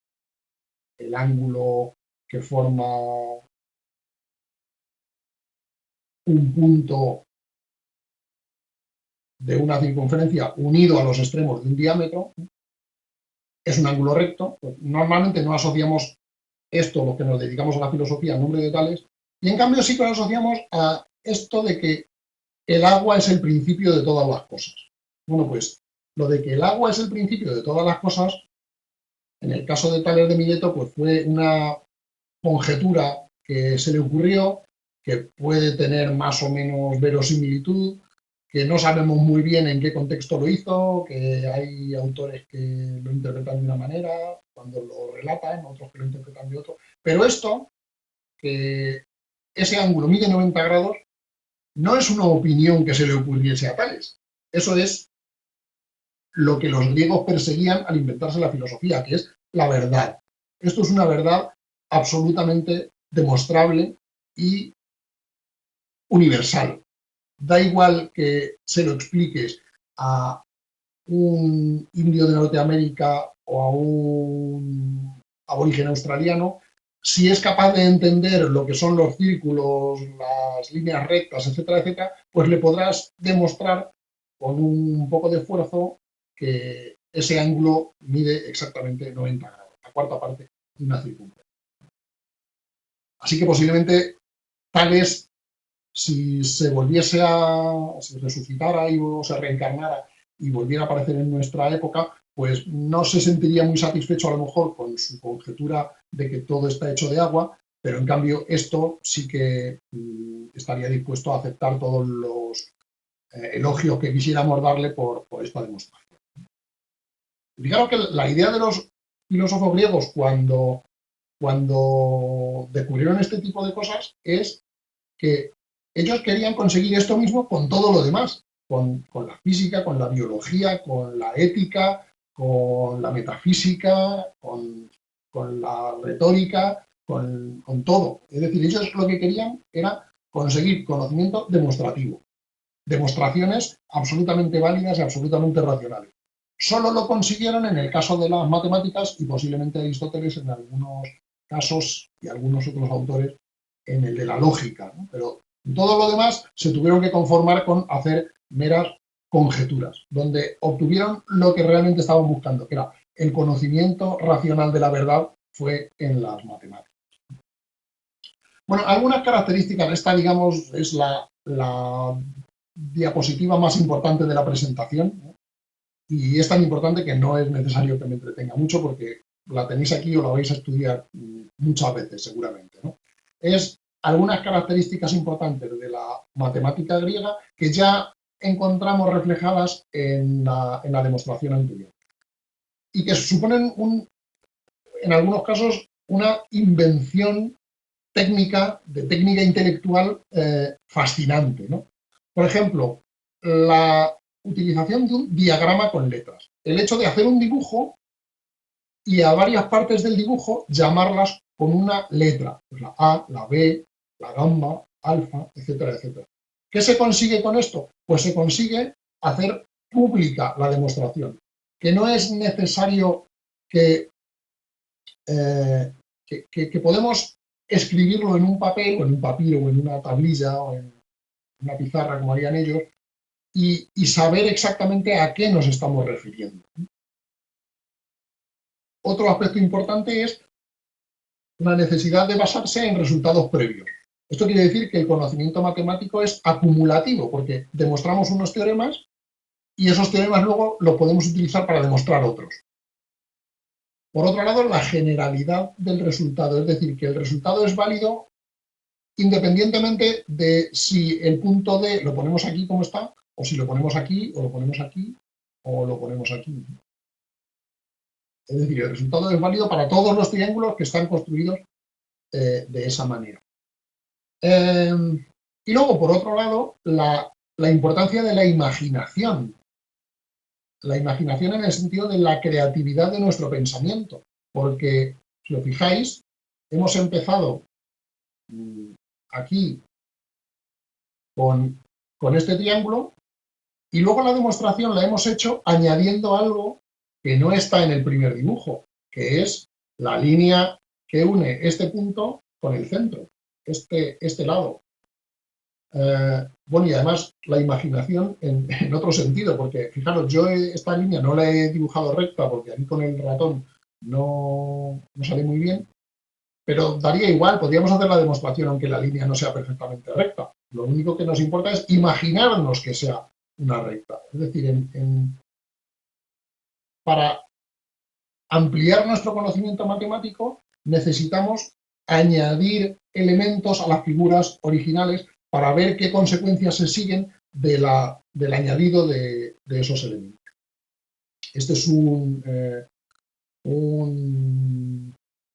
el ángulo que forma un punto de una circunferencia unido a los extremos de un diámetro es un ángulo recto. Pues normalmente no asociamos esto, lo que nos dedicamos a la filosofía, al nombre de Tales, y en cambio sí que lo asociamos a esto de que el agua es el principio de todas las cosas. Bueno, pues lo de que el agua es el principio de todas las cosas, en el caso de Tales de Mileto, pues fue una conjetura que se le ocurrió, que puede tener más o menos verosimilitud, que no sabemos muy bien en qué contexto lo hizo, que hay autores que lo interpretan de una manera cuando lo relatan, otros que lo interpretan de otro. Pero esto, que ese ángulo mide 90 grados, no es una opinión que se le ocurriese a Tales. Eso es lo que los griegos perseguían al inventarse la filosofía, que es la verdad. Esto es una verdad absolutamente demostrable y universal. Da igual que se lo expliques a un indio de Norteamérica o a un aborigen australiano, si es capaz de entender lo que son los círculos, las líneas rectas, etcétera, etcétera, pues le podrás demostrar con un poco de esfuerzo que ese ángulo mide exactamente 90 grados, la cuarta parte de una circunferencia. Así que posiblemente Tales, si se volviese si resucitara o se reencarnara y volviera a aparecer en nuestra época, pues no se sentiría muy satisfecho a lo mejor con su conjetura de que todo está hecho de agua, pero en cambio esto sí que estaría dispuesto a aceptar todos los elogios que quisiéramos darle por esta demostración. Fijaros que la idea de los filósofos griegos cuando descubrieron este tipo de cosas es que ellos querían conseguir esto mismo con todo lo demás, con la física, con la biología, con la ética, con la metafísica, con la retórica, con todo. Es decir, ellos lo que querían era conseguir conocimiento demostrativo, demostraciones absolutamente válidas y absolutamente racionales. Solo lo consiguieron en el caso de las matemáticas y posiblemente Aristóteles en algunos casos y algunos otros autores en el de la lógica, ¿no? Pero en todo lo demás se tuvieron que conformar con hacer meras conjeturas, donde obtuvieron lo que realmente estaban buscando, que era el conocimiento racional de la verdad, fue en las matemáticas. Bueno, algunas características, esta digamos es la diapositiva más importante de la presentación, ¿no? Y es tan importante que no es necesario que me entretenga mucho porque la tenéis aquí o la vais a estudiar muchas veces seguramente, ¿no? Es algunas características importantes de la matemática griega que ya encontramos reflejadas en la demostración anterior y que suponen, en algunos casos, una invención técnica, de técnica intelectual fascinante, ¿no? Por ejemplo, la utilización de un diagrama con letras. El hecho de hacer un dibujo y a varias partes del dibujo llamarlas con una letra, pues la A, la B, la gamma, alfa, etcétera, etcétera. ¿Qué se consigue con esto? Pues se consigue hacer pública la demostración, que no es necesario que podemos escribirlo en un papel, o en un papiro, o en una tablilla, o en una pizarra, como harían ellos, y saber exactamente a qué nos estamos refiriendo. Otro aspecto importante es la necesidad de basarse en resultados previos. Esto quiere decir que el conocimiento matemático es acumulativo, porque demostramos unos teoremas y esos teoremas luego los podemos utilizar para demostrar otros. Por otro lado, la generalidad del resultado, es decir, que el resultado es válido independientemente de si el punto D lo ponemos aquí como está, o si lo ponemos aquí, o lo ponemos aquí, o lo ponemos aquí. Es decir, el resultado es válido para todos los triángulos que están construidos de esa manera. Y luego, por otro lado, la importancia de la imaginación. La imaginación en el sentido de la creatividad de nuestro pensamiento. Porque, si os fijáis, hemos empezado aquí con este triángulo y luego la demostración la hemos hecho añadiendo algo que no está en el primer dibujo, que es la línea que une este punto con el centro, este lado. Bueno, y además la imaginación en otro sentido, porque fijaros, yo esta línea no la he dibujado recta porque aquí con el ratón no sale muy bien, pero daría igual, podríamos hacer la demostración aunque la línea no sea perfectamente recta. Lo único que nos importa es imaginarnos que sea una recta. Es decir, para ampliar nuestro conocimiento matemático necesitamos añadir elementos a las figuras originales para ver qué consecuencias se siguen del añadido de esos elementos. Este es un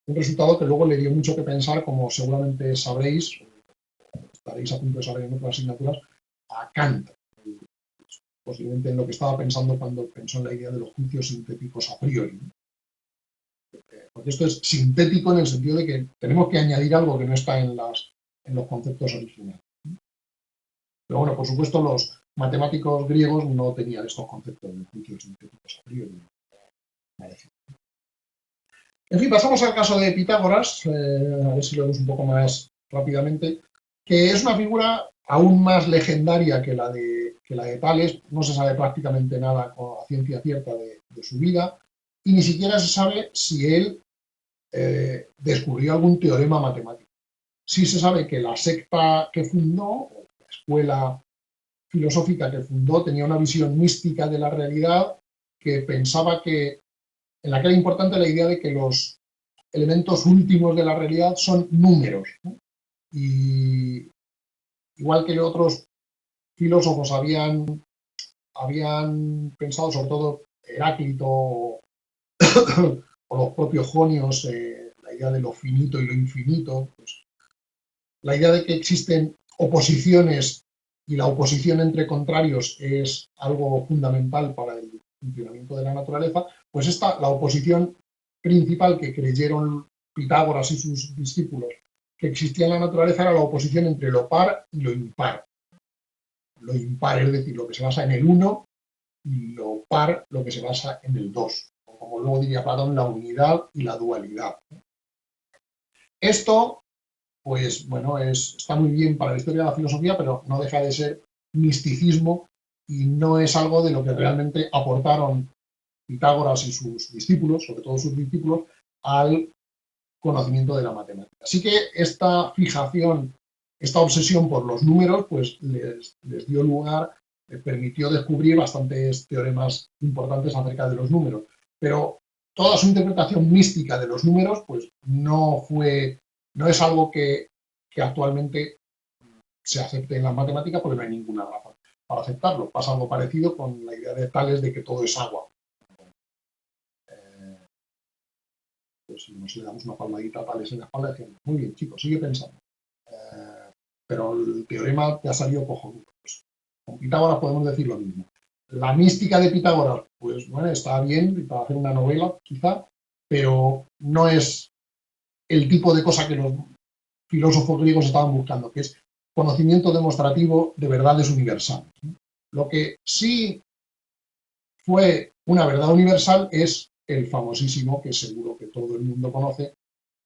resultado que luego le dio mucho que pensar, como seguramente sabréis, estaréis a punto de saber en otras asignaturas, a Kant. Posiblemente en lo que estaba pensando cuando pensó en la idea de los juicios sintéticos a priori. Porque esto es sintético en el sentido de que tenemos que añadir algo que no está en los conceptos originales. Pero bueno, por supuesto, los matemáticos griegos no tenían estos conceptos de juicios sintéticos a priori. En fin, pasamos al caso de Pitágoras, a ver si lo vemos un poco más rápidamente, que es una figura aún más legendaria que la de Tales. No se sabe prácticamente nada con ciencia cierta de su vida y ni siquiera se sabe si él descubrió algún teorema matemático. Sí se sabe que la secta que fundó, la escuela filosófica que fundó, tenía una visión mística de la realidad que pensaba que, en la que era importante la idea de que los elementos últimos de la realidad son números, ¿no? Y igual que otros filósofos habían pensado, sobre todo Heráclito o los propios jonios, la idea de lo finito y lo infinito, pues, la idea de que existen oposiciones y la oposición entre contrarios es algo fundamental para el funcionamiento de la naturaleza, pues la oposición principal que creyeron Pitágoras y sus discípulos que existía en la naturaleza era la oposición entre lo par y lo impar. Lo impar, es decir, lo que se basa en el 1, y lo par, lo que se basa en el 2. Como luego diría Platón, la unidad y la dualidad. Esto, pues bueno, está muy bien para la historia de la filosofía, pero no deja de ser misticismo y no es algo de lo que realmente aportaron Pitágoras y sus discípulos, sobre todo sus discípulos, al conocimiento de la matemática. Así que esta fijación, esta obsesión por los números, pues les dio lugar, les permitió descubrir bastantes teoremas importantes acerca de los números. Pero toda su interpretación mística de los números, pues no es algo que que actualmente se acepte en las matemáticas porque no hay ninguna razón para aceptarlo. Pasa algo parecido con la idea de Tales de que todo es agua. Pues si nos le damos una palmadita a Tales en la espalda, decimos, muy bien, chicos, sigue pensando. Pero el teorema te ha salido cojonudo. Pues, con Pitágoras podemos decir lo mismo. La mística de Pitágoras, pues bueno, está bien para hacer una novela, quizá, pero no es el tipo de cosa que los filósofos griegos estaban buscando, que es conocimiento demostrativo de verdades universales. Lo que sí fue una verdad universal es el famosísimo, que seguro que todo el mundo conoce,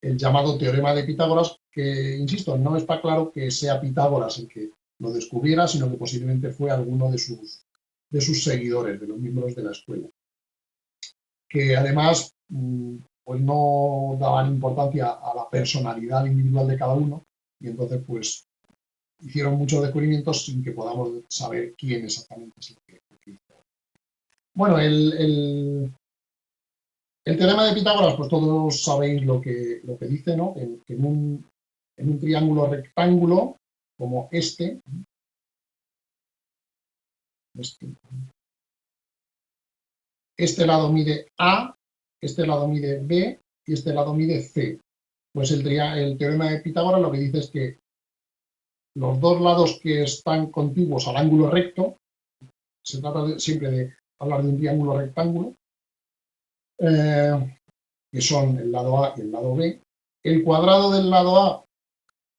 el llamado teorema de Pitágoras, que, insisto, no está claro que sea Pitágoras el que lo descubriera, sino que posiblemente fue alguno de sus seguidores, de los miembros de la escuela, que además pues no daban importancia a la personalidad individual de cada uno, y entonces pues hicieron muchos descubrimientos sin que podamos saber quién exactamente es el que hizo. Bueno, el teorema de Pitágoras, pues todos sabéis lo que dice, ¿no? Que en un triángulo rectángulo como este lado mide A, este lado mide B y este lado mide C. Pues el teorema de Pitágoras lo que dice es que los dos lados que están contiguos al ángulo recto, se trata siempre de hablar de un triángulo rectángulo, que son el lado A y el lado B. El cuadrado del lado A,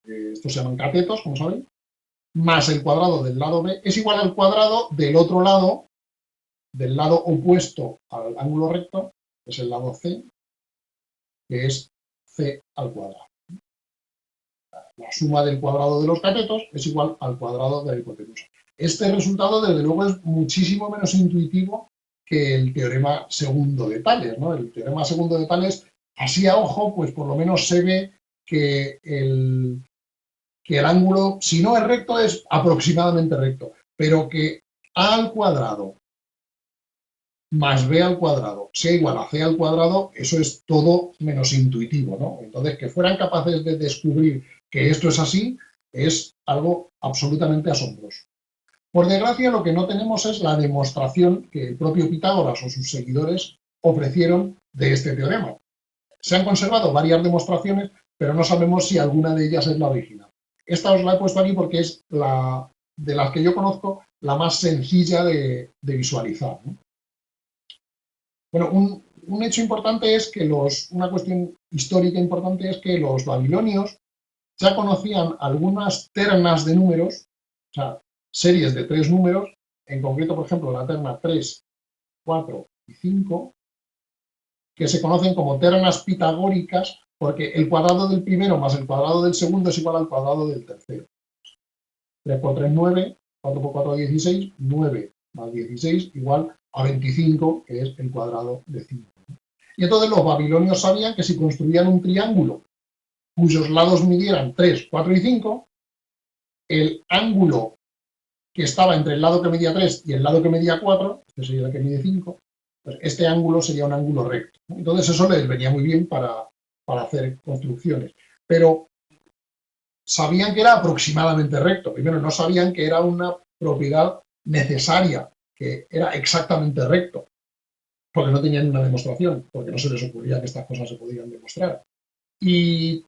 estos se llaman catetos, como sabéis, más el cuadrado del lado B es igual al cuadrado del otro lado, del lado opuesto al ángulo recto, que es el lado C, que es C al cuadrado. La suma del cuadrado de los catetos es igual al cuadrado de la hipotenusa. Este resultado, desde luego, es muchísimo menos intuitivo que el teorema segundo de Tales, ¿no? El teorema segundo de Tales, así a ojo, pues por lo menos se ve que el ángulo, si no es recto, es aproximadamente recto, pero que A al cuadrado más B al cuadrado sea igual a C al cuadrado, eso es todo menos intuitivo, ¿no? Entonces, que fueran capaces de descubrir que esto es así, es algo absolutamente asombroso. Por desgracia, lo que no tenemos es la demostración que el propio Pitágoras o sus seguidores ofrecieron de este teorema. Se han conservado varias demostraciones, pero no sabemos si alguna de ellas es la original. Esta os la he puesto aquí porque es la de las que yo conozco la más sencilla de visualizar, ¿no? Bueno, un hecho importante es que una cuestión histórica importante es que los babilonios ya conocían algunas ternas de números, o sea, series de 3 números, en concreto, por ejemplo, la terna 3, 4 y 5, que se conocen como ternas pitagóricas porque el cuadrado del primero más el cuadrado del segundo es igual al cuadrado del tercero. 3 por 3, 9, 4 por 4, 16, 9 más 16 igual a 25, que es el cuadrado de 5. Y entonces los babilonios sabían que si construían un triángulo cuyos lados midieran 3, 4 y 5, el ángulo que estaba entre el lado que medía 3 y el lado que medía 4, este sería el que mide 5, pues este ángulo sería un ángulo recto. Entonces eso les venía muy bien para hacer construcciones. Pero sabían que era aproximadamente recto. Primero, no sabían que era una propiedad necesaria, que era exactamente recto, porque no tenían una demostración, porque no se les ocurría que estas cosas se podían demostrar. Y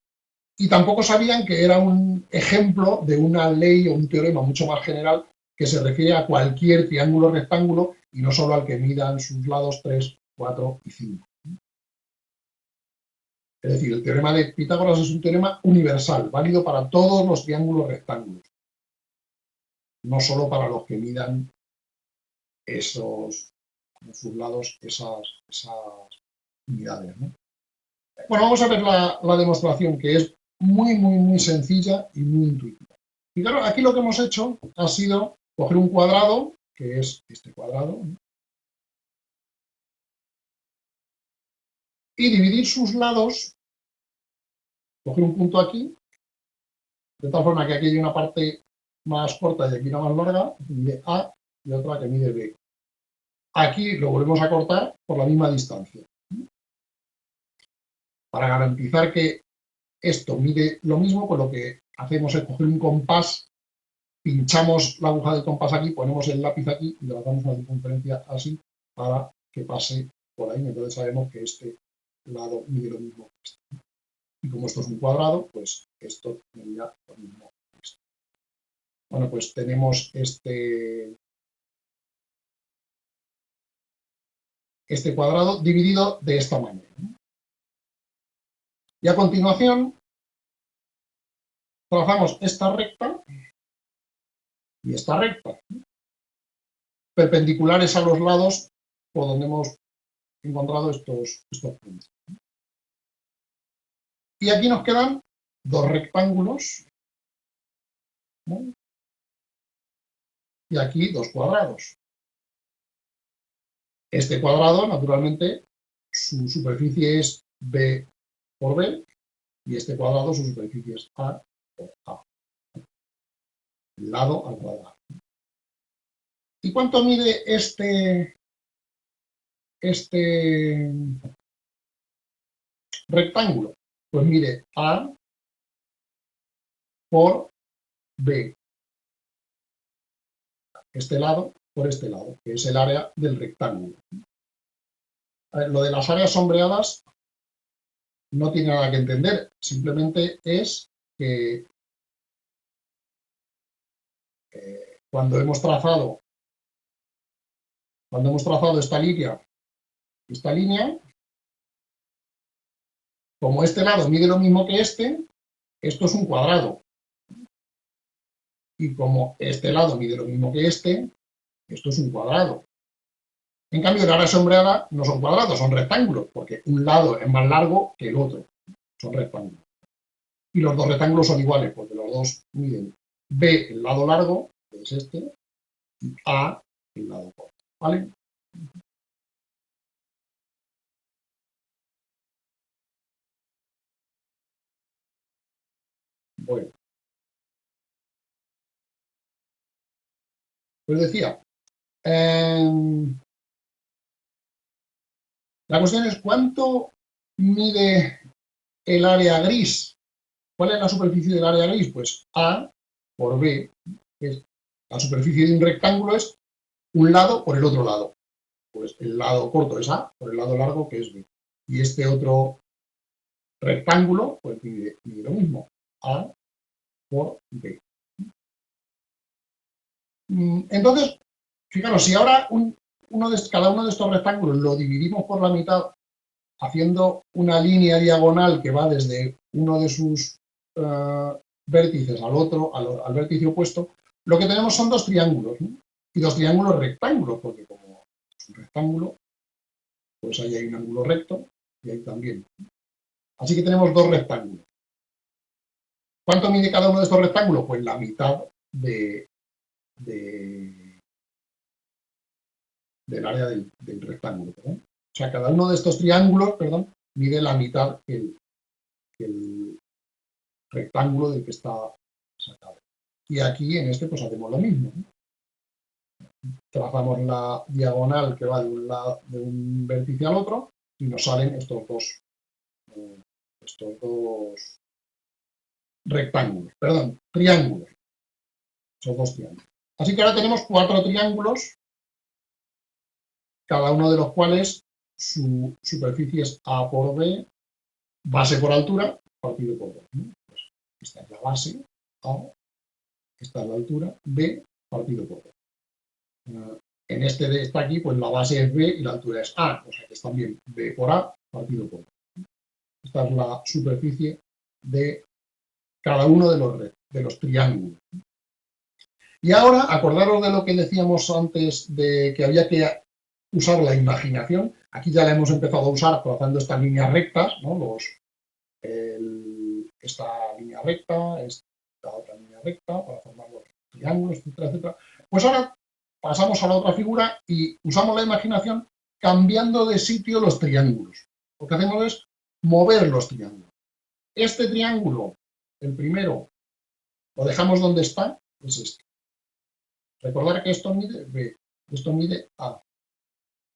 tampoco sabían que era un ejemplo de una ley o un teorema mucho más general que se refiere a cualquier triángulo rectángulo y no solo al que midan sus lados 3, 4 y 5. Es decir, el teorema de Pitágoras es un teorema universal, válido para todos los triángulos rectángulos, no solo para los que midan sus lados, esas unidades, ¿no? Bueno, vamos a ver la demostración, que es muy, muy, muy sencilla y muy intuitiva. Y claro, aquí lo que hemos hecho ha sido coger un cuadrado, que es este cuadrado, ¿no?, y dividir sus lados, coger un punto aquí, de tal forma que aquí hay una parte más corta y aquí una más larga, que mide A, y otra que mide B. Aquí lo volvemos a cortar por la misma distancia, para garantizar que esto mide lo mismo, con lo que hacemos es coger un compás, pinchamos la aguja del compás aquí, ponemos el lápiz aquí y le damos una circunferencia así para que pase por ahí. Entonces sabemos que este lado mide lo mismo que este. Y como esto es un cuadrado, pues esto medía lo mismo que esto. Bueno, pues tenemos este cuadrado dividido de esta manera. Y a continuación trazamos esta recta y esta recta, perpendiculares a los lados por donde hemos encontrado estos puntos. Y aquí nos quedan dos rectángulos, ¿no? Y aquí dos cuadrados. Este cuadrado, naturalmente, su superficie es B por B, y este cuadrado, su superficie es A por A. El lado al cuadrado. ¿Y cuánto mide este rectángulo? Pues mide A por B. Este lado por este lado, que es el área del rectángulo. A ver, lo de las áreas sombreadas no tiene nada que entender, simplemente es que cuando hemos trazado esta línea, como este lado mide lo mismo que esto es un cuadrado. Y como este lado mide lo mismo que esto es un cuadrado. En cambio, el área sombreada no son cuadrados, son rectángulos, porque un lado es más largo que el otro. Son rectángulos. Y los dos rectángulos son iguales, porque los dos miden B, el lado largo, que es este, y A, el lado corto. ¿Vale? Bueno. Pues decía, la cuestión es cuánto mide el área gris. ¿Cuál es la superficie del área gris? Pues A por B, que es la superficie de un rectángulo es un lado por el otro lado. Pues el lado corto es A por el lado largo que es B. Y este otro rectángulo, pues mide lo mismo, A por B. Entonces, fijaros, si ahora cada uno de estos rectángulos lo dividimos por la mitad haciendo una línea diagonal que va desde uno de sus vértices al otro, al vértice opuesto, lo que tenemos son dos triángulos, ¿no? Y dos triángulos rectángulos, porque como es un rectángulo, pues ahí hay un ángulo recto y ahí también. Así que tenemos dos rectángulos. ¿Cuánto mide cada uno de estos rectángulos? Pues la mitad del área del rectángulo. ¿Perdón? O sea, cada uno de estos triángulos, mide la mitad que el rectángulo del que está sacado. Y aquí, en este, pues hacemos lo mismo, ¿no? Trazamos la diagonal que va de un vértice al otro y nos salen estos dos triángulos. Son dos triángulos. Así que ahora tenemos cuatro triángulos, cada uno de los cuales su superficie es A por B, base por altura, partido por 2. ¿No? Pues esta es la base, A, esta es la altura, B, partido por 2. En este de está aquí, pues la base es B y la altura es A, o sea que es también B por A, partido por 2. Esta es la superficie de cada uno de los triángulos. Y ahora, acordaros de lo que decíamos antes de que había que usar la imaginación. Aquí ya la hemos empezado a usar trazando estas líneas rectas, ¿no? Esta línea recta, esta otra línea recta, para formar los triángulos, etcétera, etcétera. Pues ahora pasamos a la otra figura y usamos la imaginación cambiando de sitio los triángulos. Lo que hacemos es mover los triángulos. Este triángulo, el primero, lo dejamos donde está, es este. Recordar que esto mide B, esto mide A.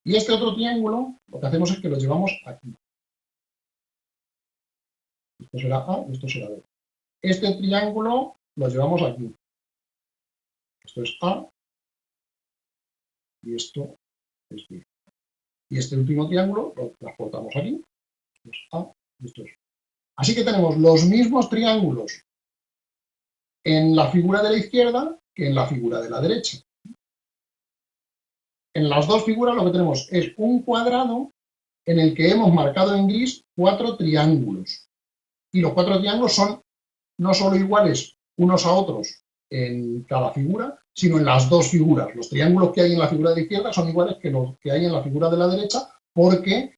Y este otro triángulo, lo que hacemos es que lo llevamos aquí. Esto será A y esto será B. este triángulo lo llevamos aquí. Esto es A y esto es B. Y este último triángulo lo transportamos aquí. Esto es A y esto es B. Así que tenemos los mismos triángulos en la figura de la izquierda que en la figura de la derecha. En las dos figuras lo que tenemos es un cuadrado en el que hemos marcado en gris 4 triángulos. Y los 4 triángulos son no solo iguales unos a otros en cada figura, sino en las dos figuras. Los triángulos que hay en la figura de la izquierda son iguales que los que hay en la figura de la derecha, porque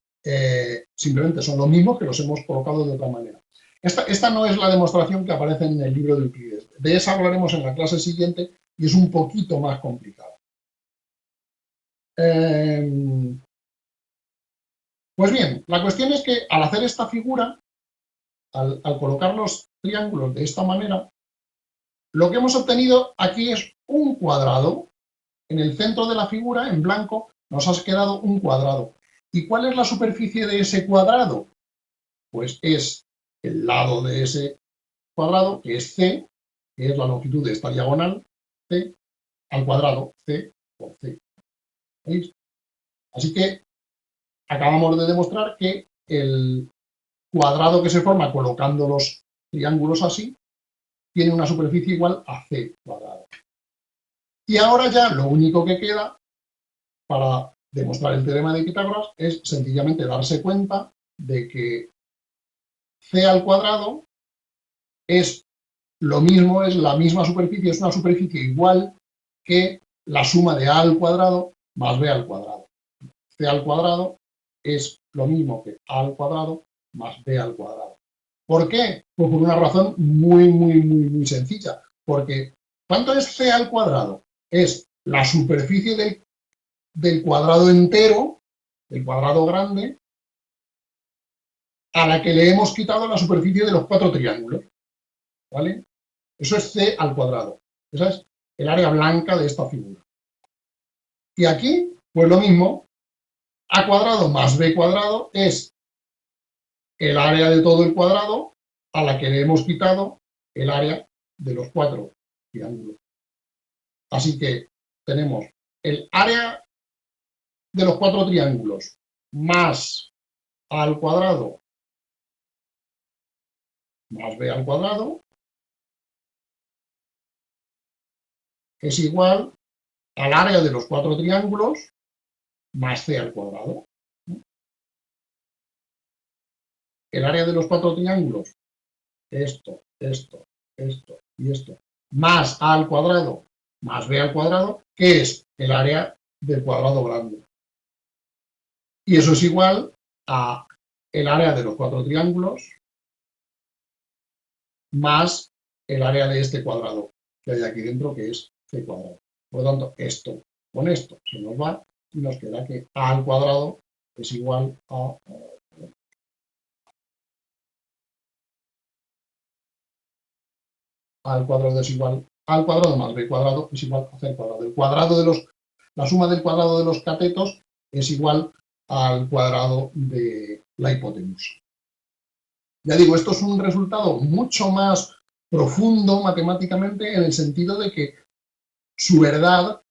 simplemente son los mismos que los hemos colocado de otra manera. Esta no es la demostración que aparece en el libro de Euclides. De esa hablaremos en la clase siguiente y es un poquito más complicada. Pues bien, la cuestión es que al hacer esta figura, al colocar los triángulos de esta manera, lo que hemos obtenido aquí es un cuadrado. En el centro de la figura, en blanco, nos ha quedado un cuadrado. ¿Y cuál es la superficie de ese cuadrado? Pues es el lado de ese cuadrado, que es C, que es la longitud de esta diagonal, C, al cuadrado, C por C. ¿Veis? Así que acabamos de demostrar que el cuadrado que se forma colocando los triángulos así tiene una superficie igual a C cuadrado. Y ahora ya lo único que queda para demostrar el teorema de Pitágoras es sencillamente darse cuenta de que C al cuadrado es lo mismo, es la misma superficie, es una superficie igual que la suma de A al cuadrado más B al cuadrado. C al cuadrado es lo mismo que A al cuadrado más B al cuadrado. ¿Por qué? Pues por una razón muy sencilla. Porque ¿cuánto es C al cuadrado? Es la superficie del cuadrado entero, del cuadrado grande, a la que le hemos quitado la superficie de los 4 triángulos. ¿Vale? Eso es C al cuadrado. Esa es el área blanca de esta figura. Y aquí, pues lo mismo, A cuadrado más B cuadrado es el área de todo el cuadrado a la que le hemos quitado el área de los 4 triángulos. Así que tenemos el área de los 4 triángulos más A al cuadrado más B al cuadrado es igual al área de los 4 triángulos más C al cuadrado. El área de los 4 triángulos, esto y esto, más A al cuadrado más B al cuadrado, que es el área del cuadrado grande. Y eso es igual a el área de los 4 triángulos más el área de este cuadrado que hay aquí dentro, que es C cuadrado. Por lo tanto, esto con esto se nos va y nos queda que A al cuadrado es igual a... A al cuadrado es igual a al cuadrado más B cuadrado es igual a C al cuadrado. El cuadrado de la suma del cuadrado de los catetos es igual al cuadrado de la hipotenusa. Ya digo, esto es un resultado mucho más profundo matemáticamente en el sentido de que su verdad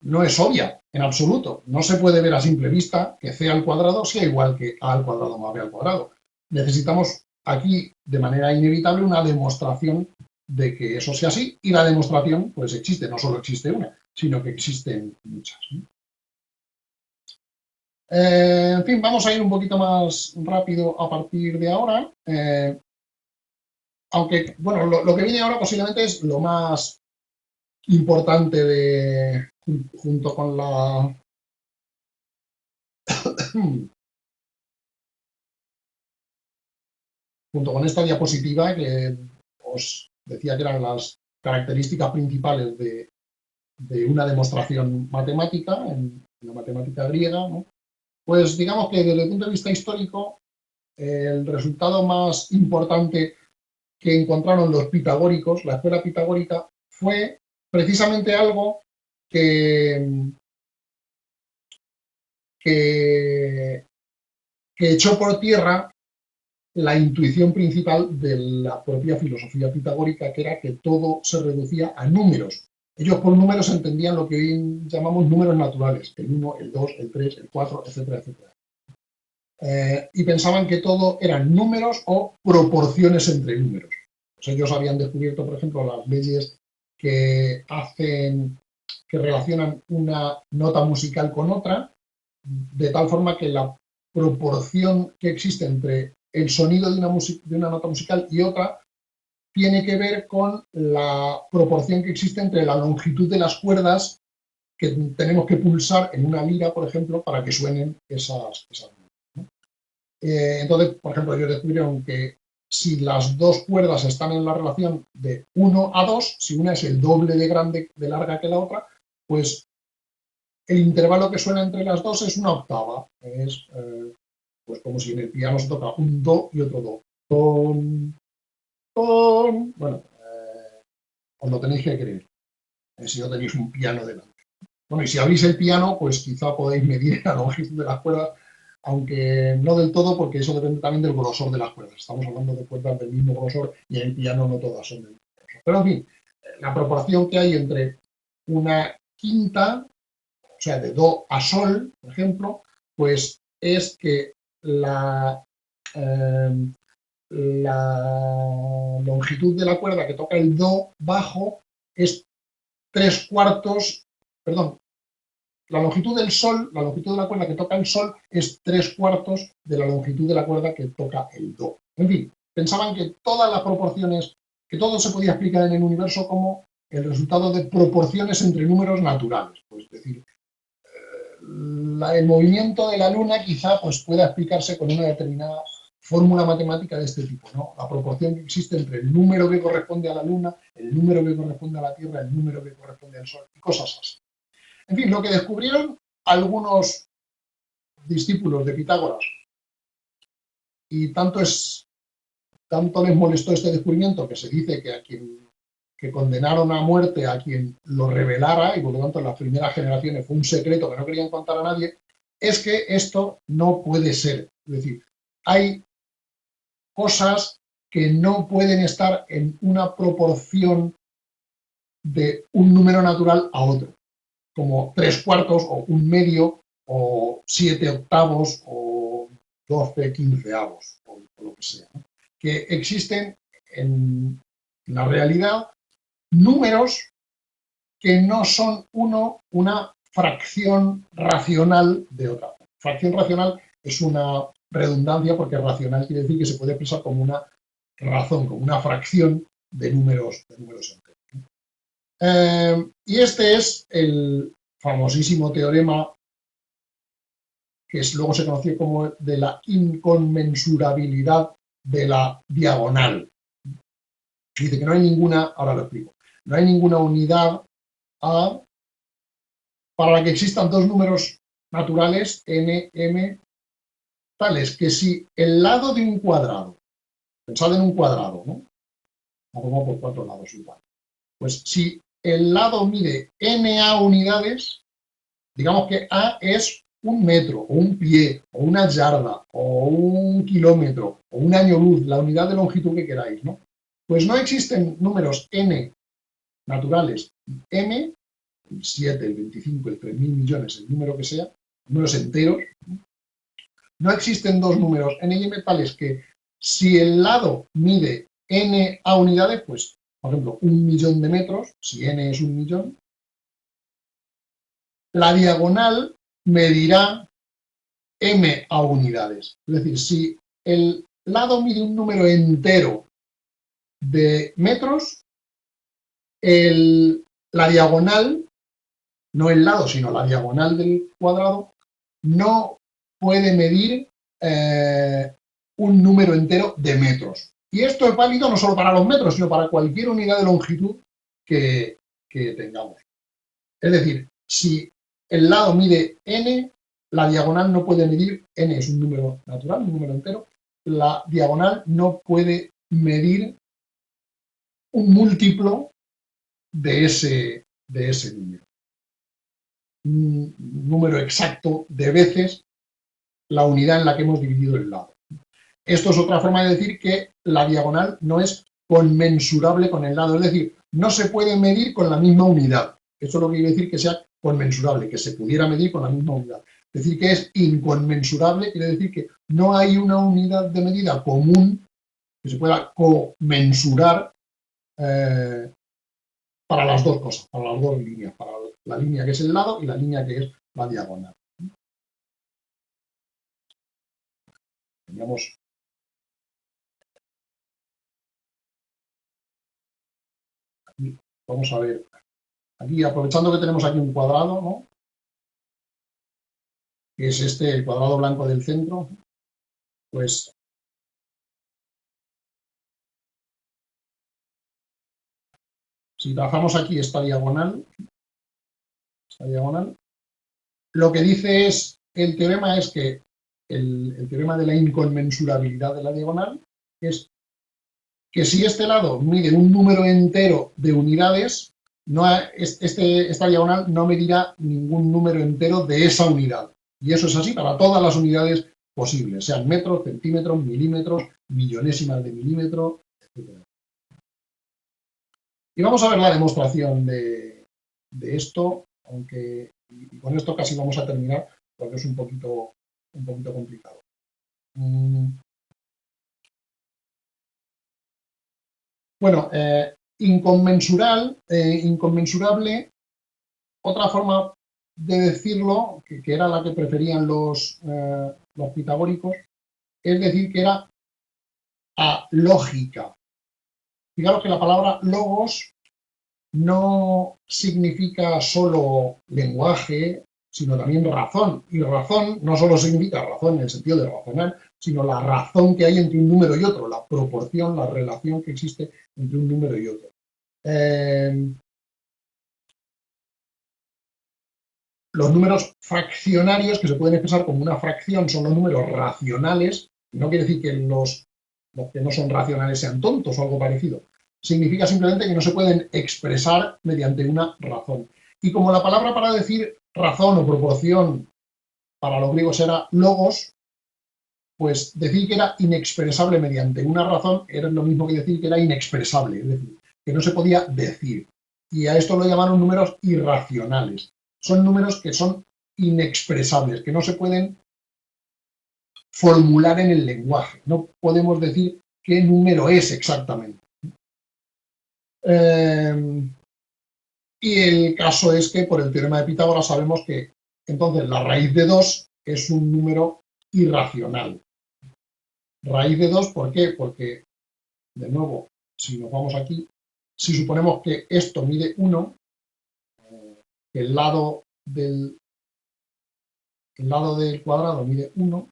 no es obvia en absoluto. No se puede ver a simple vista que C al cuadrado sea igual que A al cuadrado más B al cuadrado. Necesitamos aquí, de manera inevitable, una demostración de que eso sea así, y la demostración, pues existe, no solo existe una, sino que existen muchas. En fin, vamos a ir un poquito más rápido a partir de ahora. Aunque, bueno, lo que viene ahora posiblemente es lo más importante junto con la... junto con esta diapositiva que os decía que eran las características principales de una demostración matemática, en la matemática griega, ¿no? Pues digamos que desde el punto de vista histórico, el resultado más importante que encontraron los pitagóricos, la escuela pitagórica, fue precisamente algo que echó por tierra la intuición principal de la propia filosofía pitagórica, que era que todo se reducía a números. Ellos por números entendían lo que hoy llamamos números naturales, el 1, el 2, el 3, el 4, etcétera, etcétera. Y pensaban que todo eran números o proporciones entre números. Pues ellos habían descubierto, por ejemplo, las leyes que relacionan una nota musical con otra, de tal forma que la proporción que existe entre el sonido de una nota musical y otra tiene que ver con la proporción que existe entre la longitud de las cuerdas que tenemos que pulsar en una lira, por ejemplo, para que suenen esas notas, ¿no? Entonces, por ejemplo, ellos descubrieron que si las dos cuerdas están en la relación de 1 a 2, si una es el doble de larga que la otra, pues el intervalo que suena entre las dos es una octava. Es pues como si en el piano se toca un do y otro do. Ton, ton. Bueno, os lo tenéis que creer, si no tenéis un piano delante. Bueno, y si abrís el piano, pues quizá podéis medir la longitud de las cuerdas, aunque no del todo, porque eso depende también del grosor de las cuerdas. Estamos hablando de cuerdas del mismo grosor y en el piano no todas son del mismo grosor. Pero en fin, la proporción que hay entre una quinta, o sea, de do a sol, por ejemplo, pues es que la longitud de la cuerda que toca el do bajo es 3/4, perdón, la longitud del sol, la longitud de la cuerda que toca el sol es 3/4 de la longitud de la cuerda que toca el do. En fin, pensaban que todas las proporciones, que todo se podía explicar en el universo como el resultado de proporciones entre números naturales. Pues, es decir, el movimiento de la Luna quizá pues, pueda explicarse con una determinada fórmula matemática de este tipo, ¿no? La proporción que existe entre el número que corresponde a la Luna, el número que corresponde a la Tierra, el número que corresponde al Sol, y cosas así. En fin, lo que descubrieron algunos discípulos de Pitágoras, y tanto les molestó este descubrimiento que se dice que condenaron a muerte a quien lo revelara, y por lo tanto en las primeras generaciones fue un secreto que no querían contar a nadie, es que esto no puede ser. Es decir, hay cosas que no pueden estar en una proporción de un número natural a otro, como 3/4 o 1/2 o 7/8 o 12/15 o lo que sea, ¿no? Que existen en la realidad números que no son una fracción racional de otra. Fracción racional es una redundancia porque racional quiere decir que se puede expresar como una razón, como una fracción de números enteros. Y este es el famosísimo teorema que luego se conoció como de la inconmensurabilidad de la diagonal. Dice que no hay ninguna, ahora lo explico, no hay ninguna unidad A para la que existan dos números naturales, n, m, tales que si el lado de un cuadrado, pensad en un cuadrado, ¿no? Vamos por 4 lados igual. Pues si el lado mide na unidades, digamos que A es un metro, o un pie, o una yarda, o un kilómetro, o un año luz, la unidad de longitud que queráis, ¿no? Pues no existen números n naturales y m, el 7, el 25, el 3.000 millones, el número que sea, números enteros. No existen dos números n y m tales que si el lado mide n a unidades, pues, por ejemplo, 1.000.000 de metros, si n es 1.000.000, la diagonal medirá m a unidades. Es decir, si el lado mide un número entero de metros, la diagonal, no el lado, sino la diagonal del cuadrado, no puede medir un número entero de metros. Y esto es válido no solo para los metros, sino para cualquier unidad de longitud que tengamos. Es decir, si el lado mide n, la diagonal no puede medir, n es un número natural, un número entero, la diagonal no puede medir un múltiplo de ese número. Un número exacto de veces la unidad en la que hemos dividido el lado. Esto es otra forma de decir que la diagonal no es conmensurable con el lado, es decir, no se puede medir con la misma unidad. Eso es lo que quiere decir que sea conmensurable, que se pudiera medir con la misma unidad. Es decir, que es inconmensurable, quiere decir que no hay una unidad de medida común que se pueda comensurar para las dos cosas, para las dos líneas, para la línea que es el lado y la línea que es la diagonal. Teníamos aquí, vamos a ver, aquí aprovechando que tenemos aquí un cuadrado, ¿no? Que es este, el cuadrado blanco del centro, pues si trazamos aquí esta diagonal, lo que dice el teorema es que el teorema de la inconmensurabilidad de la diagonal es que si este lado mide un número entero de unidades, esta diagonal no medirá ningún número entero de esa unidad. Y eso es así para todas las unidades posibles, sean metros, centímetros, milímetros, millonésimas de milímetro, etc. Y vamos a ver la demostración de esto, aunque y con esto casi vamos a terminar, porque es un poquito complicado. Bueno, inconmensurable, otra forma de decirlo, que era la que preferían los pitagóricos, es decir que era alógica. Fijaros que la palabra logos no significa solo lenguaje, sino también razón. Y razón no solo significa razón en el sentido de razonar, sino la razón que hay entre un número y otro, la proporción, la relación que existe entre un número y otro. Los números fraccionarios, que se pueden expresar como una fracción, son los números racionales. No quiere decir que los que no son racionales sean tontos o algo parecido. Significa simplemente que no se pueden expresar mediante una razón. Y como la palabra para decir razón o proporción para los griegos era logos, pues decir que era inexpresable mediante una razón era lo mismo que decir que era inexpresable, es decir, que no se podía decir. Y a esto lo llamaron números irracionales. Son números que son inexpresables, que no se pueden formular en el lenguaje. No podemos decir qué número es exactamente. Y el caso es que por el teorema de Pitágoras sabemos que entonces la raíz de 2 es un número irracional. Raíz de 2, ¿por qué? Porque, de nuevo, si nos vamos aquí, si suponemos que esto mide 1, que el lado del cuadrado mide 1,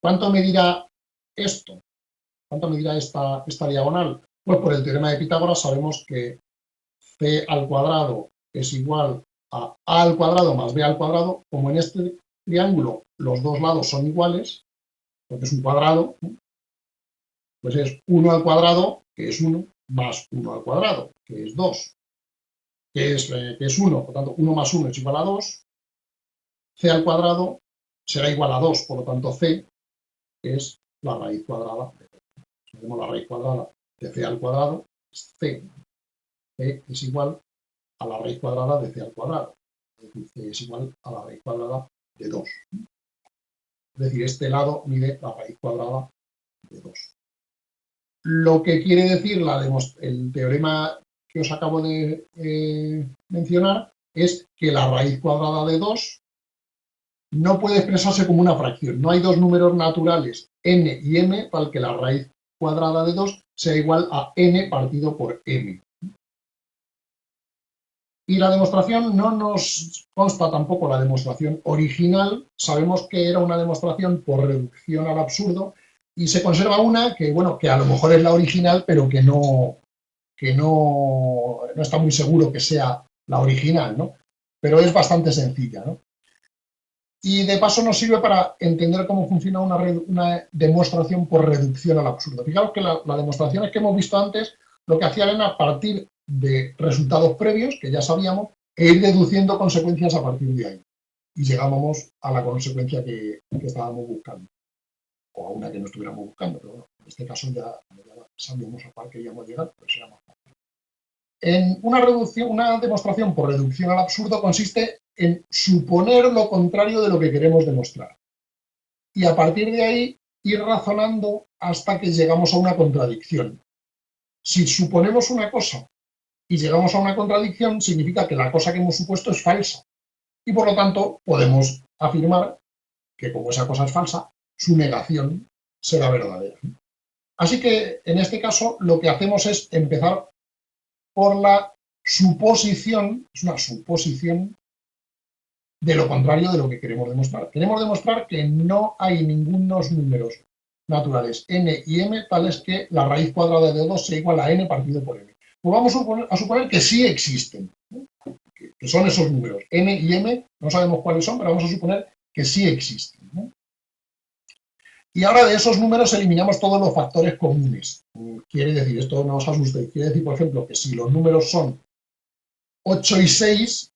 ¿cuánto medirá esto? ¿Cuánto medirá esta diagonal? Pues por el teorema de Pitágoras sabemos que c al cuadrado es igual a al cuadrado más b al cuadrado. Como en este triángulo los dos lados son iguales, porque es un cuadrado, pues es 1 al cuadrado, que es 1, más 1 al cuadrado, que es 2, que es 1, por tanto 1 más 1 es igual a 2, c al cuadrado será igual a 2, por lo tanto c es la raíz cuadrada. Tenemos la raíz cuadrada de c al cuadrado, es c es igual a la raíz cuadrada de c al cuadrado, es decir, c es igual a la raíz cuadrada de 2. Es decir, este lado mide la raíz cuadrada de 2. Lo que quiere decir el teorema que os acabo de mencionar es que la raíz cuadrada de 2 no puede expresarse como una fracción. No hay dos números naturales, n y m, para que la raíz cuadrada de 2 sea igual a n partido por m. Y la demostración no nos consta tampoco la demostración original. Sabemos que era una demostración por reducción al absurdo y se conserva una que, bueno, que a lo mejor es la original, pero que no está muy seguro que sea la original, ¿no? Pero es bastante sencilla, ¿no? Y de paso nos sirve para entender cómo funciona una demostración por reducción al absurdo. Fijaos que las demostraciones que hemos visto antes lo que hacían era partir de resultados previos, que ya sabíamos, e ir deduciendo consecuencias a partir de ahí. y llegábamos a la consecuencia que estábamos buscando, o a una que no estuviéramos buscando, pero bueno, en este caso ya sabíamos a cuál queríamos llegar, pero será más fácil. En una demostración por reducción al absurdo consiste en suponer lo contrario de lo que queremos demostrar. Y a partir de ahí ir razonando hasta que llegamos a una contradicción. Si suponemos una cosa y llegamos a una contradicción, significa que la cosa que hemos supuesto es falsa. Y por lo tanto podemos afirmar que como esa cosa es falsa, su negación será verdadera. Así que en este caso lo que hacemos es empezar por la suposición, es una suposición de lo contrario de lo que queremos demostrar. Queremos demostrar que no hay ningunos números naturales n y m tales que la raíz cuadrada de 2 sea igual a n partido por m. Pues vamos a suponer que sí existen, ¿no? Que son esos números, n y m, no sabemos cuáles son, pero vamos a suponer que sí existen, ¿no? Y ahora de esos números eliminamos todos los factores comunes. Quiere decir, esto no os asustéis, quiere decir, por ejemplo, que si los números son 8 y 6,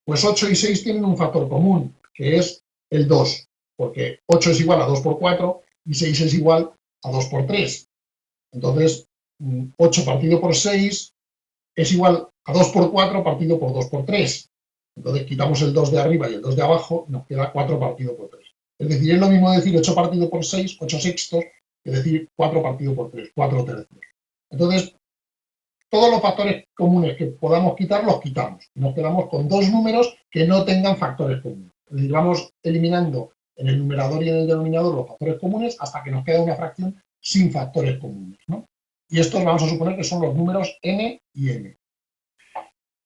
pues 8 y 6 tienen un factor común, que es el 2, porque 8 es igual a 2 por 4 y 6 es igual a 2 por 3. Entonces, 8 partido por 6 es igual a 2 por 4 partido por 2 por 3. Entonces, quitamos el 2 de arriba y el 2 de abajo, nos queda 4 partido por 3. Es decir, es lo mismo decir 8 partido por 6, 8 sextos, que decir 4 partido por 3, 4 tercios. Entonces, todos los factores comunes que podamos quitar, los quitamos. Nos quedamos con dos números que no tengan factores comunes. Es decir, vamos eliminando en el numerador y en el denominador los factores comunes hasta que nos queda una fracción sin factores comunes, ¿no? Y estos vamos a suponer que son los números n y m.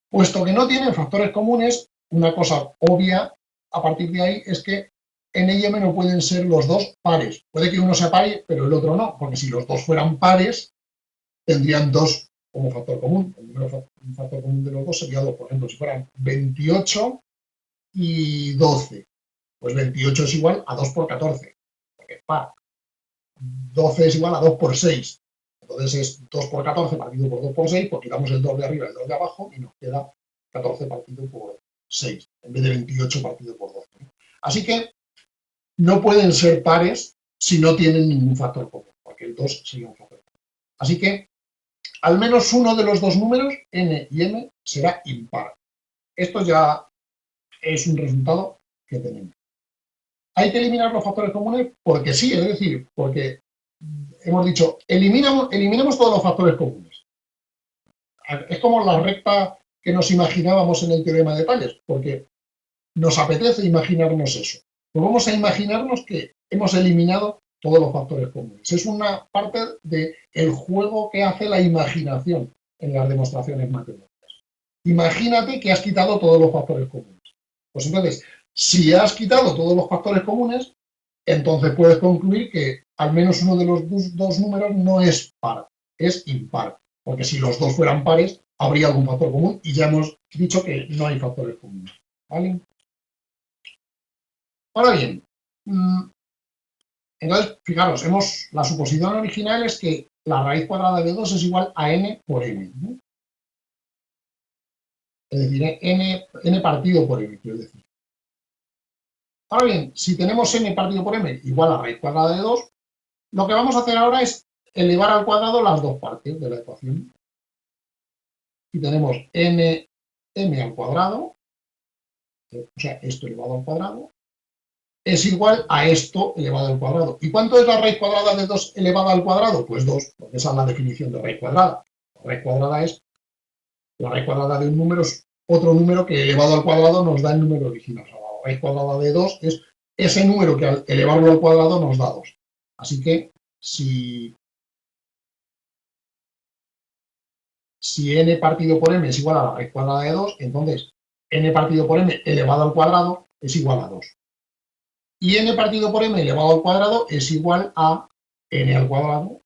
Puesto que no tienen factores comunes, una cosa obvia a partir de ahí es que n y m no pueden ser los dos pares. Puede que uno sea par, pero el otro no, porque si los dos fueran pares, tendrían dos como factor común. Un factor común de los dos sería 2. Por ejemplo, si fueran 28 y 12, pues 28 es igual a 2 por 14, porque es par. 12 es igual a 2 por 6. Entonces es 2 por 14 partido por 2 por 6, pues quitamos el 2 de arriba y el 2 de abajo y nos queda 14 partido por 6, en vez de 28 partido por 12. Así que no pueden ser pares si no tienen ningún factor común, porque el 2 sería un factor común. Así que al menos uno de los dos números, n y m, será impar. Esto ya es un resultado que tenemos. Hay que eliminar los factores comunes porque sí, es decir, porque hemos dicho, eliminemos todos los factores comunes. Es como la recta que nos imaginábamos en el teorema de Tales, porque nos apetece imaginarnos eso. Pues vamos a imaginarnos que hemos eliminado todos los factores comunes. Es una parte del juego que hace la imaginación en las demostraciones matemáticas. Imagínate que has quitado todos los factores comunes. Pues entonces, si has quitado todos los factores comunes, entonces puedes concluir que al menos uno de los dos números no es par, es impar. Porque si los dos fueran pares, habría algún factor común y ya hemos dicho que no hay factores comunes. ¿Vale? Ahora bien, entonces, fijaros, la suposición original es que la raíz cuadrada de 2 es igual a n por m, ¿no? Es decir, n partido por m, quiero decir. Ahora bien, si tenemos n partido por m igual a raíz cuadrada de 2, lo que vamos a hacer ahora es elevar al cuadrado las dos partes de la ecuación. Y tenemos m al cuadrado, o sea, esto elevado al cuadrado, es igual a esto elevado al cuadrado. ¿Y cuánto es la raíz cuadrada de 2 elevada al cuadrado? Pues 2, porque esa es la definición de raíz cuadrada. La raíz cuadrada es la raíz cuadrada de un número, es otro número que elevado al cuadrado nos da el número original. O sea, la raíz cuadrada de 2 es ese número que al elevarlo al cuadrado nos da 2. Así que si n partido por m es igual a la raíz cuadrada de 2, entonces n partido por m elevado al cuadrado es igual a 2. Y n partido por m elevado al cuadrado es igual a n al cuadrado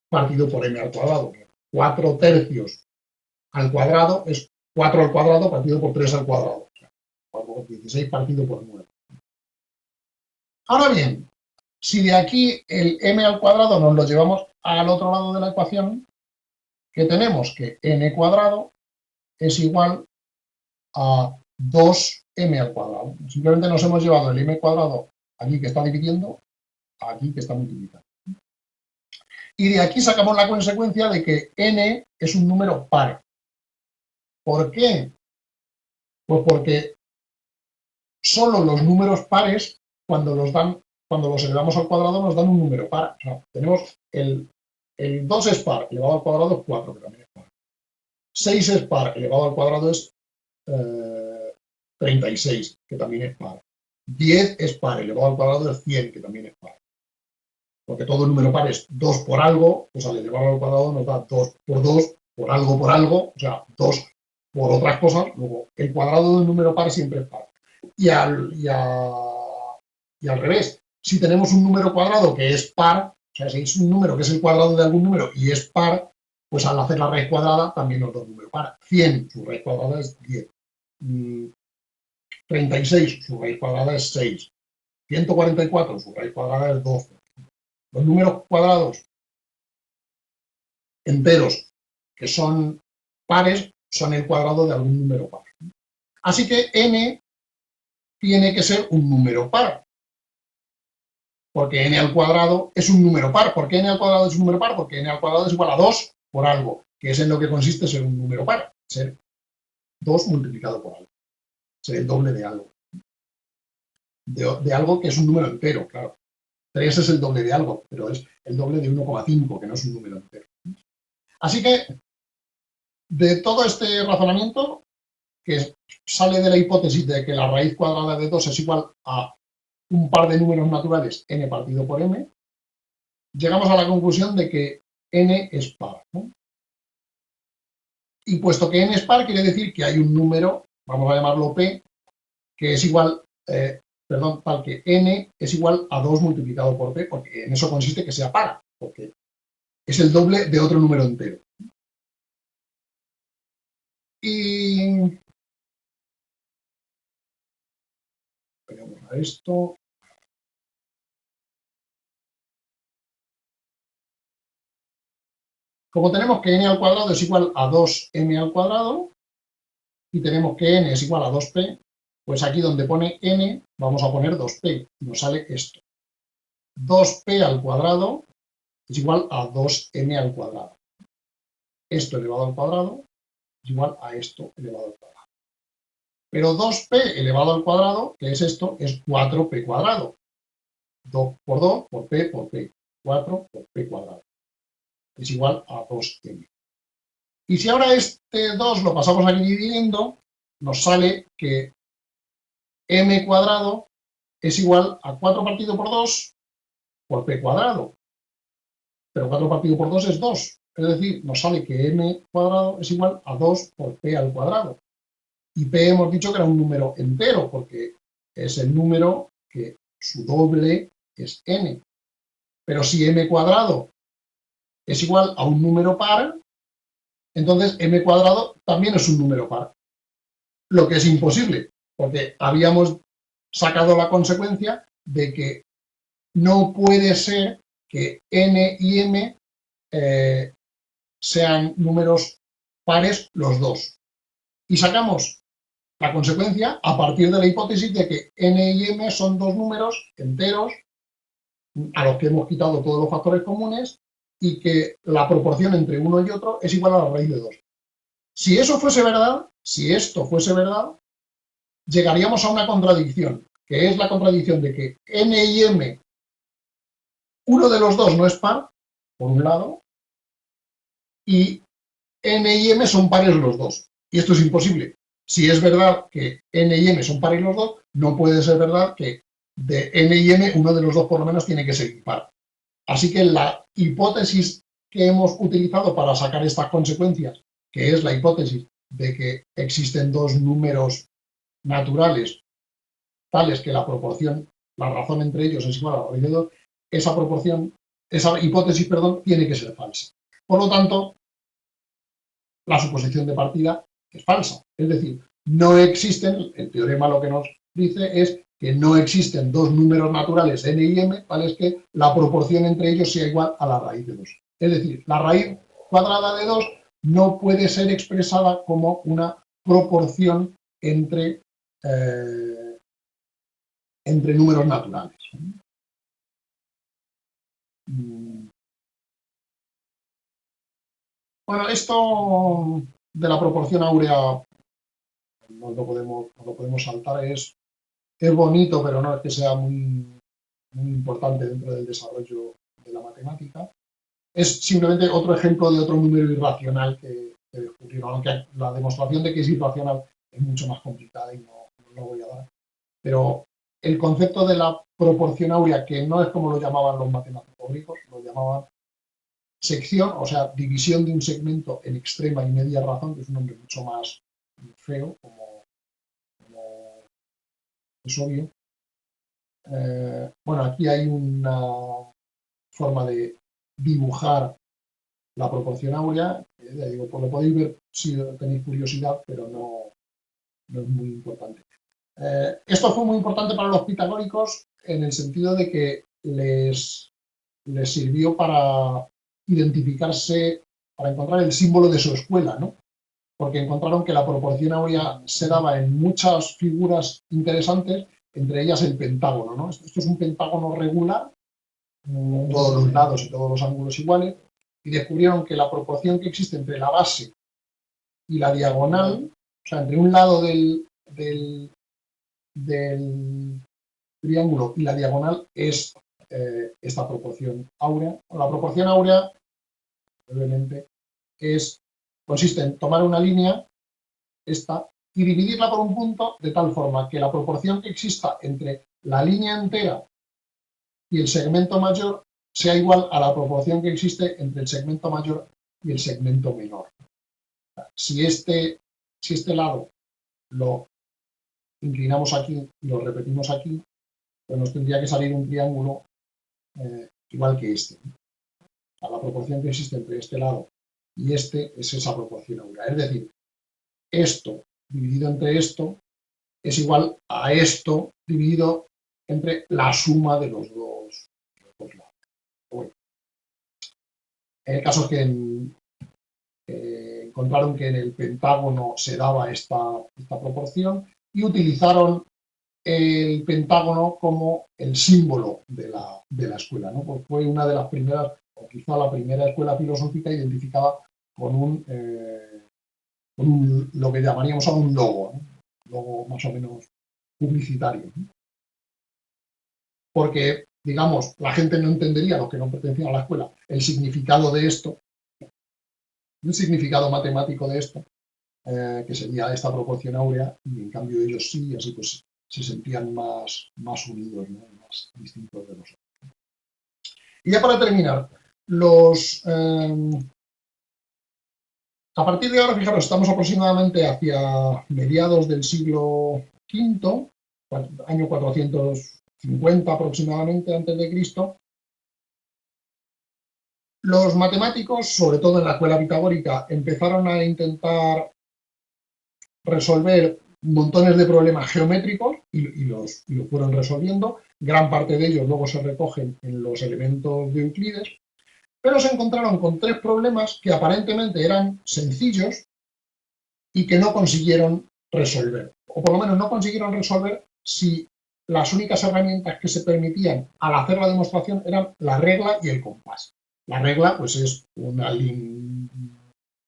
partido por m al cuadrado. 4 tercios al cuadrado es 4 al cuadrado partido por 3 al cuadrado. O sea, 4 por 16 partido por 9. Ahora bien, si de aquí el m al cuadrado nos lo llevamos al otro lado de la ecuación, que tenemos que n cuadrado es igual a 2m al cuadrado. Simplemente nos hemos llevado el m cuadrado aquí que está dividiendo, aquí que está multiplicando. Y de aquí sacamos la consecuencia de que n es un número par. ¿Por qué? Pues porque solo los números pares, cuando los elevamos al cuadrado, nos dan un número par. O sea, tenemos el 2 es par, elevado al cuadrado es 4, que también es par. 6 es par, elevado al cuadrado es 36, que también es par. 10 es par, elevado al cuadrado es 100, que también es par. Porque todo número par es 2 por algo, pues al elevarlo al cuadrado nos da 2 por 2, por algo, o sea, 2 por otras cosas. Luego, el cuadrado de un número par siempre es par. Y al revés, si tenemos un número cuadrado que es par, o sea, si es un número que es el cuadrado de algún número y es par, pues al hacer la raíz cuadrada también nos da un número par. 100, su raíz cuadrada es 10. 36, su raíz cuadrada es 6. 144, su raíz cuadrada es 12. Los números cuadrados enteros que son pares son el cuadrado de algún número par. Así que n tiene que ser un número par, porque n al cuadrado es un número par. ¿Por qué n al cuadrado es un número par? Porque n al cuadrado es igual a 2 por algo, que es en lo que consiste ser un número par, ser 2 multiplicado por algo, ser el doble de algo. De algo que es un número entero, claro. 3 es el doble de algo, pero es el doble de 1,5, que no es un número entero. Así que, de todo este razonamiento, que sale de la hipótesis de que la raíz cuadrada de 2 es igual a un par de números naturales, n partido por m, llegamos a la conclusión de que n es par, ¿no? Y puesto que n es par, quiere decir que hay un número, vamos a llamarlo p, que es igual, tal que n es igual a 2 multiplicado por p, porque en eso consiste que sea par, porque es el doble de otro número entero. Y veremos a esto. Como tenemos que n al cuadrado es igual a 2m al cuadrado, y tenemos que n es igual a 2p, pues aquí donde pone n vamos a poner 2p, y nos sale esto. 2p al cuadrado es igual a 2m al cuadrado. Esto elevado al cuadrado es igual a esto elevado al cuadrado. Pero 2p elevado al cuadrado, que es esto, es 4p cuadrado. 2 por 2 por p, 4 por p cuadrado. Es igual a 2m. Y si ahora este 2 lo pasamos aquí dividiendo, nos sale que m cuadrado es igual a 4 partido por 2 por p cuadrado. Pero 4 partido por 2 es 2. Es decir, nos sale que m cuadrado es igual a 2 por p al cuadrado. Y p hemos dicho que era un número entero, porque es el número que su doble es n. Pero si m cuadrado es igual a un número par, entonces m cuadrado también es un número par. Lo que es imposible, porque habíamos sacado la consecuencia de que no puede ser que n y m sean números pares los dos. Y sacamos la consecuencia a partir de la hipótesis de que n y m son dos números enteros a los que hemos quitado todos los factores comunes y que la proporción entre uno y otro es igual a la raíz de 2. Si eso fuese verdad, si esto fuese verdad, llegaríamos a una contradicción, que es la contradicción de que n y m, uno de los dos no es par, por un lado, y n y m son pares los dos. Y esto es imposible. Si es verdad que n y m son pares los dos, no puede ser verdad que de n y m uno de los dos por lo menos tiene que ser impar. Así que la hipótesis que hemos utilizado para sacar estas consecuencias, que es la hipótesis de que existen dos números naturales tales que la proporción, la razón entre ellos es igual a la raíz de 2, esa hipótesis, tiene que ser falsa. Por lo tanto, la suposición de partida es falsa. Es decir, no existen, el teorema lo que nos dice es que no existen dos números naturales n y m tales que la proporción entre ellos sea igual a la raíz de 2. Es decir, la raíz cuadrada de 2 no puede ser expresada como una proporción entre entre números naturales. Bueno, esto de la proporción áurea no lo podemos saltar, es bonito, pero no es que sea muy importante dentro del desarrollo de la matemática. Es simplemente otro ejemplo de otro número irracional que descubrieron, aunque la demostración de que es irracional es mucho más complicada y no lo voy a dar. Pero el concepto de la proporción áurea, que no es como lo llamaban los matemáticos griegos, lo llamaban sección, o sea, división de un segmento en extrema y media razón, que es un nombre mucho más feo, como es obvio. Bueno, aquí hay una forma de dibujar la proporción áurea, ya digo, pues lo podéis ver si tenéis curiosidad, pero no es muy importante. Esto fue muy importante para los pitagóricos en el sentido de que les sirvió para identificarse, para encontrar el símbolo de su escuela, ¿no? Porque encontraron que la proporción áurea se daba en muchas figuras interesantes, entre ellas el pentágono, ¿no? Esto es un pentágono regular, todos los lados y todos los ángulos iguales, y descubrieron que la proporción que existe entre la base y la diagonal, o sea, entre un lado del triángulo y la diagonal es esta proporción áurea. La proporción áurea, brevemente, consiste en tomar una línea, esta, y dividirla por un punto de tal forma que la proporción que exista entre la línea entera y el segmento mayor sea igual a la proporción que existe entre el segmento mayor y el segmento menor. Si este lado lo inclinamos aquí y lo repetimos aquí, pues nos tendría que salir un triángulo igual que este. La proporción que existe entre este lado y este es esa proporción áurea. Es decir, esto dividido entre esto es igual a esto dividido entre la suma de los dos lados. Bueno, el caso es que encontraron que en el pentágono se daba esta proporción y utilizaron el pentágono como el símbolo de la escuela, ¿no? Pues fue una de las primeras, o quizá la primera escuela filosófica identificada con lo que llamaríamos ahora un logo, ¿no? Un logo más o menos publicitario, ¿no? Porque, digamos, la gente no entendería, los que no pertenecían a la escuela, el significado de esto, el significado matemático de esto, que sería esta proporción áurea, y en cambio ellos sí, y así pues se sentían más unidos, ¿no? Más distintos de nosotros. Y ya para terminar, a partir de ahora, fijaros, estamos aproximadamente hacia mediados del siglo V, año 450 aproximadamente antes de Cristo. Los matemáticos, sobre todo en la escuela pitagórica, empezaron a intentar resolver montones de problemas geométricos y los fueron resolviendo. Gran parte de ellos luego se recogen en los elementos de Euclides, pero se encontraron con tres problemas que aparentemente eran sencillos y que no consiguieron resolver, o por lo menos no consiguieron resolver si las únicas herramientas que se permitían al hacer la demostración eran la regla y el compás. La regla, pues, es un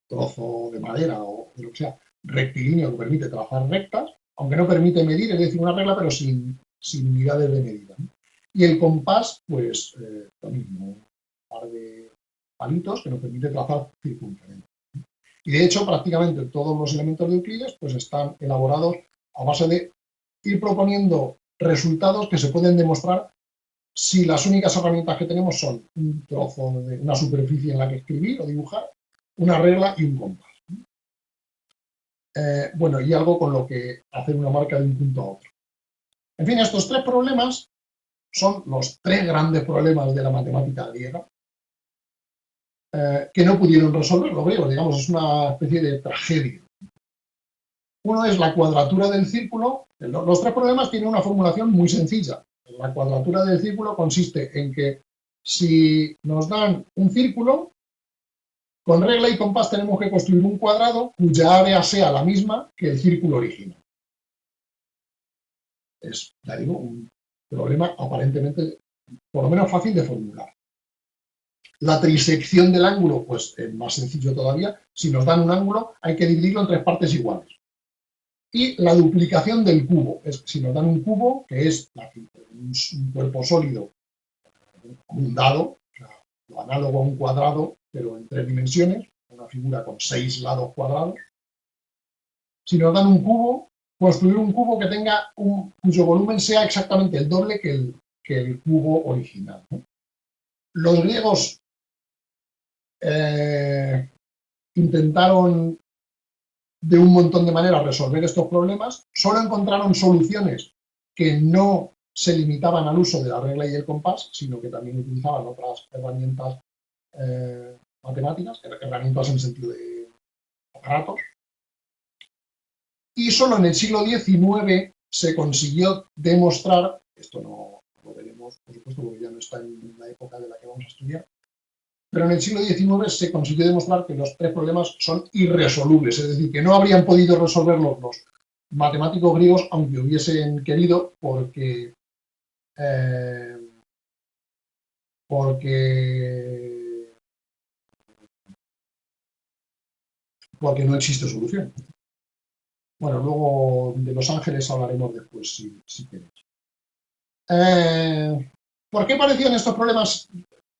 trozo de madera o de lo que sea, rectilíneo, que permite trabajar rectas, aunque no permite medir, es decir, una regla, pero sin unidades de medida, ¿no? Y el compás, pues, lo mismo, un par de palitos que nos permite trazar circunferencias. Y de hecho, prácticamente todos los elementos de Euclides pues, están elaborados a base de ir proponiendo resultados que se pueden demostrar si las únicas herramientas que tenemos son un trozo de una superficie en la que escribir o dibujar, una regla y un compás. Bueno, y algo con lo que hacer una marca de un punto a otro. En fin, estos tres problemas son los tres grandes problemas de la matemática griega, que no pudieron resolver los griegos, digamos, es una especie de tragedia. Uno es la cuadratura del círculo. Los tres problemas tienen una formulación muy sencilla. La cuadratura del círculo consiste en que si nos dan un círculo, con regla y compás tenemos que construir un cuadrado cuya área sea la misma que el círculo original. es, ya digo, un problema aparentemente, por lo menos fácil de formular. La trisección del ángulo, pues es más sencillo todavía. Si nos dan un ángulo, hay que dividirlo en 3 partes iguales. Y la duplicación del cubo, es si nos dan un cubo, que es un cuerpo sólido, un dado, o sea, lo análogo a un cuadrado, pero en 3 dimensiones, una figura con 6 lados cuadrados. Si nos dan un cubo, construir un cubo que tenga cuyo volumen sea exactamente el doble que el cubo original, ¿no? Los griegos intentaron de un montón de maneras resolver estos problemas, solo encontraron soluciones que no se limitaban al uso de la regla y el compás, sino que también utilizaban otras herramientas matemáticas, herramientas en sentido de aparatos. Y solo en el siglo XIX se consiguió demostrar, esto no lo veremos, por supuesto, porque ya no está en la época de la que vamos a estudiar, pero en el siglo XIX se consiguió demostrar que los 3 problemas son irresolubles, es decir, que no habrían podido resolverlos los matemáticos griegos, aunque hubiesen querido, porque no existe solución. Bueno, luego de Los Ángeles hablaremos después, si queréis. ¿Por qué parecían estos problemas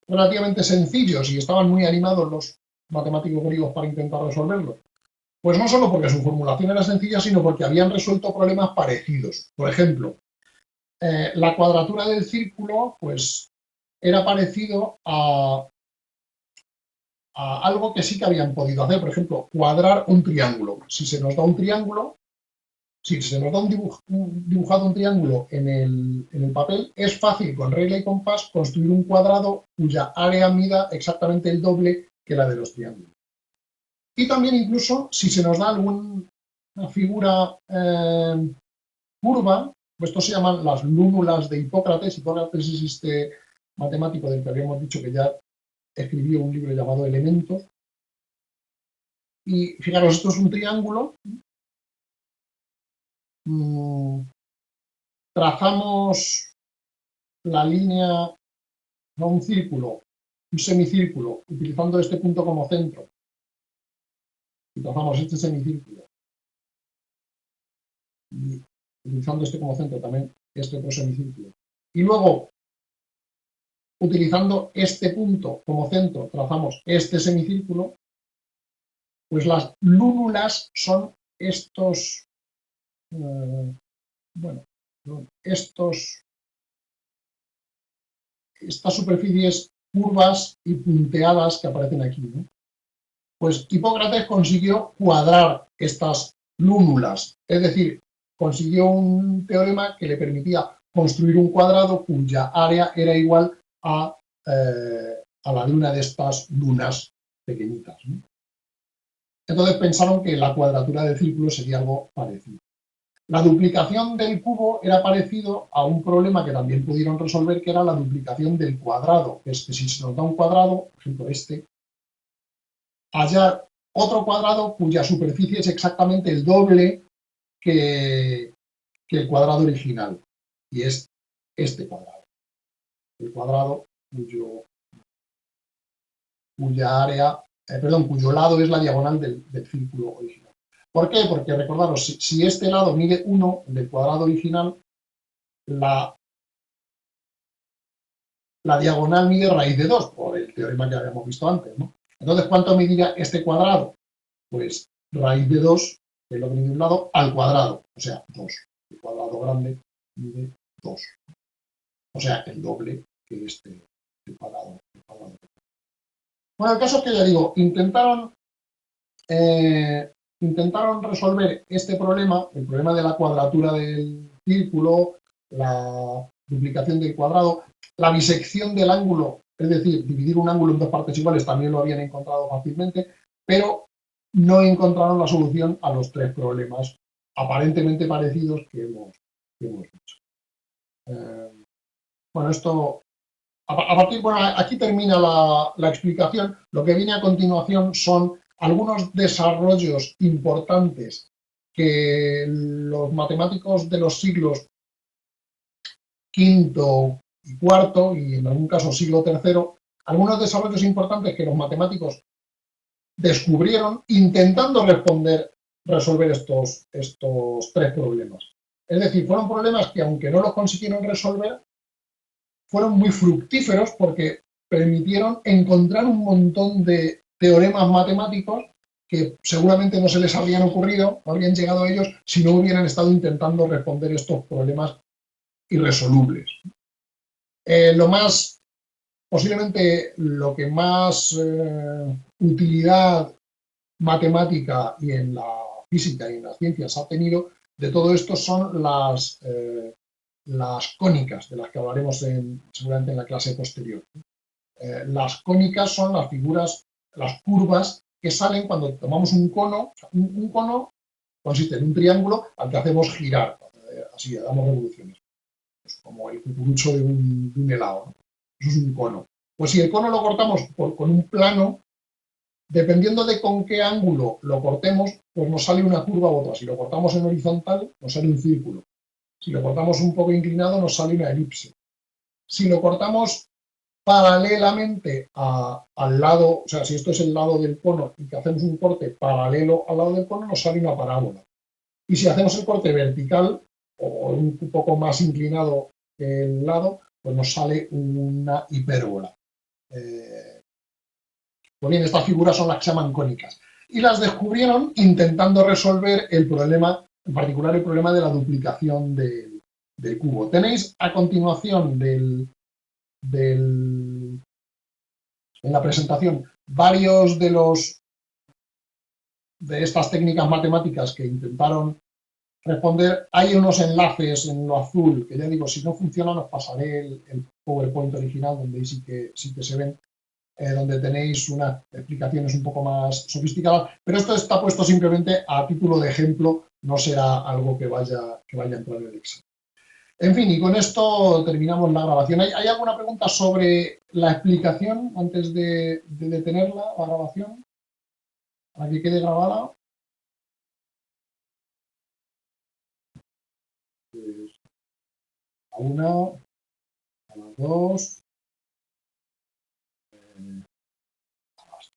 relativamente sencillos y estaban muy animados los matemáticos griegos para intentar resolverlos? Pues no solo porque su formulación era sencilla, sino porque habían resuelto problemas parecidos. Por ejemplo, la cuadratura del círculo, pues, era parecido a algo que sí que habían podido hacer. Por ejemplo, cuadrar un triángulo. Si se nos da un triángulo, si se nos da dibujado un triángulo en el papel, es fácil con regla y compás construir un cuadrado cuya área mida exactamente el doble que la de los triángulos. Y también incluso si se nos da alguna figura curva, pues esto se llaman las lúnulas de Hipócrates. Hipócrates es este matemático del que habíamos dicho que ya escribió un libro llamado Elementos. Y fijaros, esto es un triángulo. Trazamos la línea, no un círculo, un semicírculo, utilizando este punto como centro. Y trazamos este semicírculo. Y utilizando este como centro también este otro semicírculo. Y luego, utilizando este punto como centro, trazamos este semicírculo. Pues las lúnulas son estos, estas superficies curvas y punteadas que aparecen aquí, ¿no? Pues Hipócrates consiguió cuadrar estas lúnulas, es decir, consiguió un teorema que le permitía construir un cuadrado cuya área era igual a la de una de estas lunas pequeñitas, ¿no? Entonces pensaron que la cuadratura del círculo sería algo parecido. La duplicación del cubo era parecido a un problema que también pudieron resolver, que era la duplicación del cuadrado. Es que si se nos da un cuadrado, por ejemplo este, hallar otro cuadrado cuya superficie es exactamente el doble que el cuadrado original. Y es este cuadrado. El cuadrado cuyo lado es la diagonal del círculo original. ¿Por qué? Porque recordaros, si este lado mide 1 del cuadrado original, la diagonal mide raíz de 2, por el teorema que habíamos visto antes, ¿no? Entonces, ¿cuánto mediría este cuadrado? Pues raíz de 2, que es lo que mide un lado, al cuadrado, o sea, 2. El cuadrado grande mide 2. O sea, el doble que este cuadrado. Bueno, el caso es que, ya digo, intentaron resolver este problema, el problema de la cuadratura del círculo, la duplicación del cuadrado, la bisección del ángulo, es decir, dividir un ángulo en 2 partes iguales, también lo habían encontrado fácilmente, pero no encontraron la solución a los 3 problemas aparentemente parecidos que hemos dicho. Bueno, esto, aquí termina la explicación. Lo que viene a continuación son algunos desarrollos importantes que los matemáticos de los siglos V y IV, y en algún caso siglo III, algunos desarrollos importantes que los matemáticos descubrieron intentando resolver estos tres problemas. Es decir, fueron problemas que, aunque no los consiguieron resolver, fueron muy fructíferos porque permitieron encontrar un montón de teoremas matemáticos que seguramente no se les habrían ocurrido, no habrían llegado a ellos si no hubieran estado intentando responder estos problemas irresolubles. Posiblemente lo que más utilidad matemática y en la física y en las ciencias ha tenido de todo esto son las cónicas, de las que hablaremos seguramente en la clase posterior. Las cónicas son las figuras, las curvas que salen cuando tomamos un cono. Un cono consiste en un triángulo al que hacemos girar, así, damos revoluciones, pues como el cucurucho de un helado, ¿no? Eso es un cono. Pues si el cono lo cortamos con un plano, dependiendo de con qué ángulo lo cortemos, pues nos sale una curva u otra. Si lo cortamos en horizontal, nos sale un círculo. Si lo cortamos un poco inclinado, nos sale una elipse. Si lo cortamos paralelamente al lado, o sea, si esto es el lado del cono y que hacemos un corte paralelo al lado del cono, nos sale una parábola. Y si hacemos el corte vertical o un poco más inclinado que el lado, pues nos sale una hipérbola. Pues bien, estas figuras son las que se llaman cónicas. Y las descubrieron intentando resolver el problema, en particular el problema de la duplicación del cubo. Tenéis a continuación en la presentación varios de estas técnicas matemáticas que intentaron responder. Hay unos enlaces en lo azul, que ya digo, si no funcionan os pasaré el PowerPoint original, donde sí que se ven, donde tenéis unas explicaciones un poco más sofisticadas, pero esto está puesto simplemente a título de ejemplo, no será algo que vaya a entrar en el examen. En fin, y con esto terminamos la grabación. ¿Hay alguna pregunta sobre la explicación antes de detenerla, la grabación? Para que quede grabada. Pues a una, a las dos.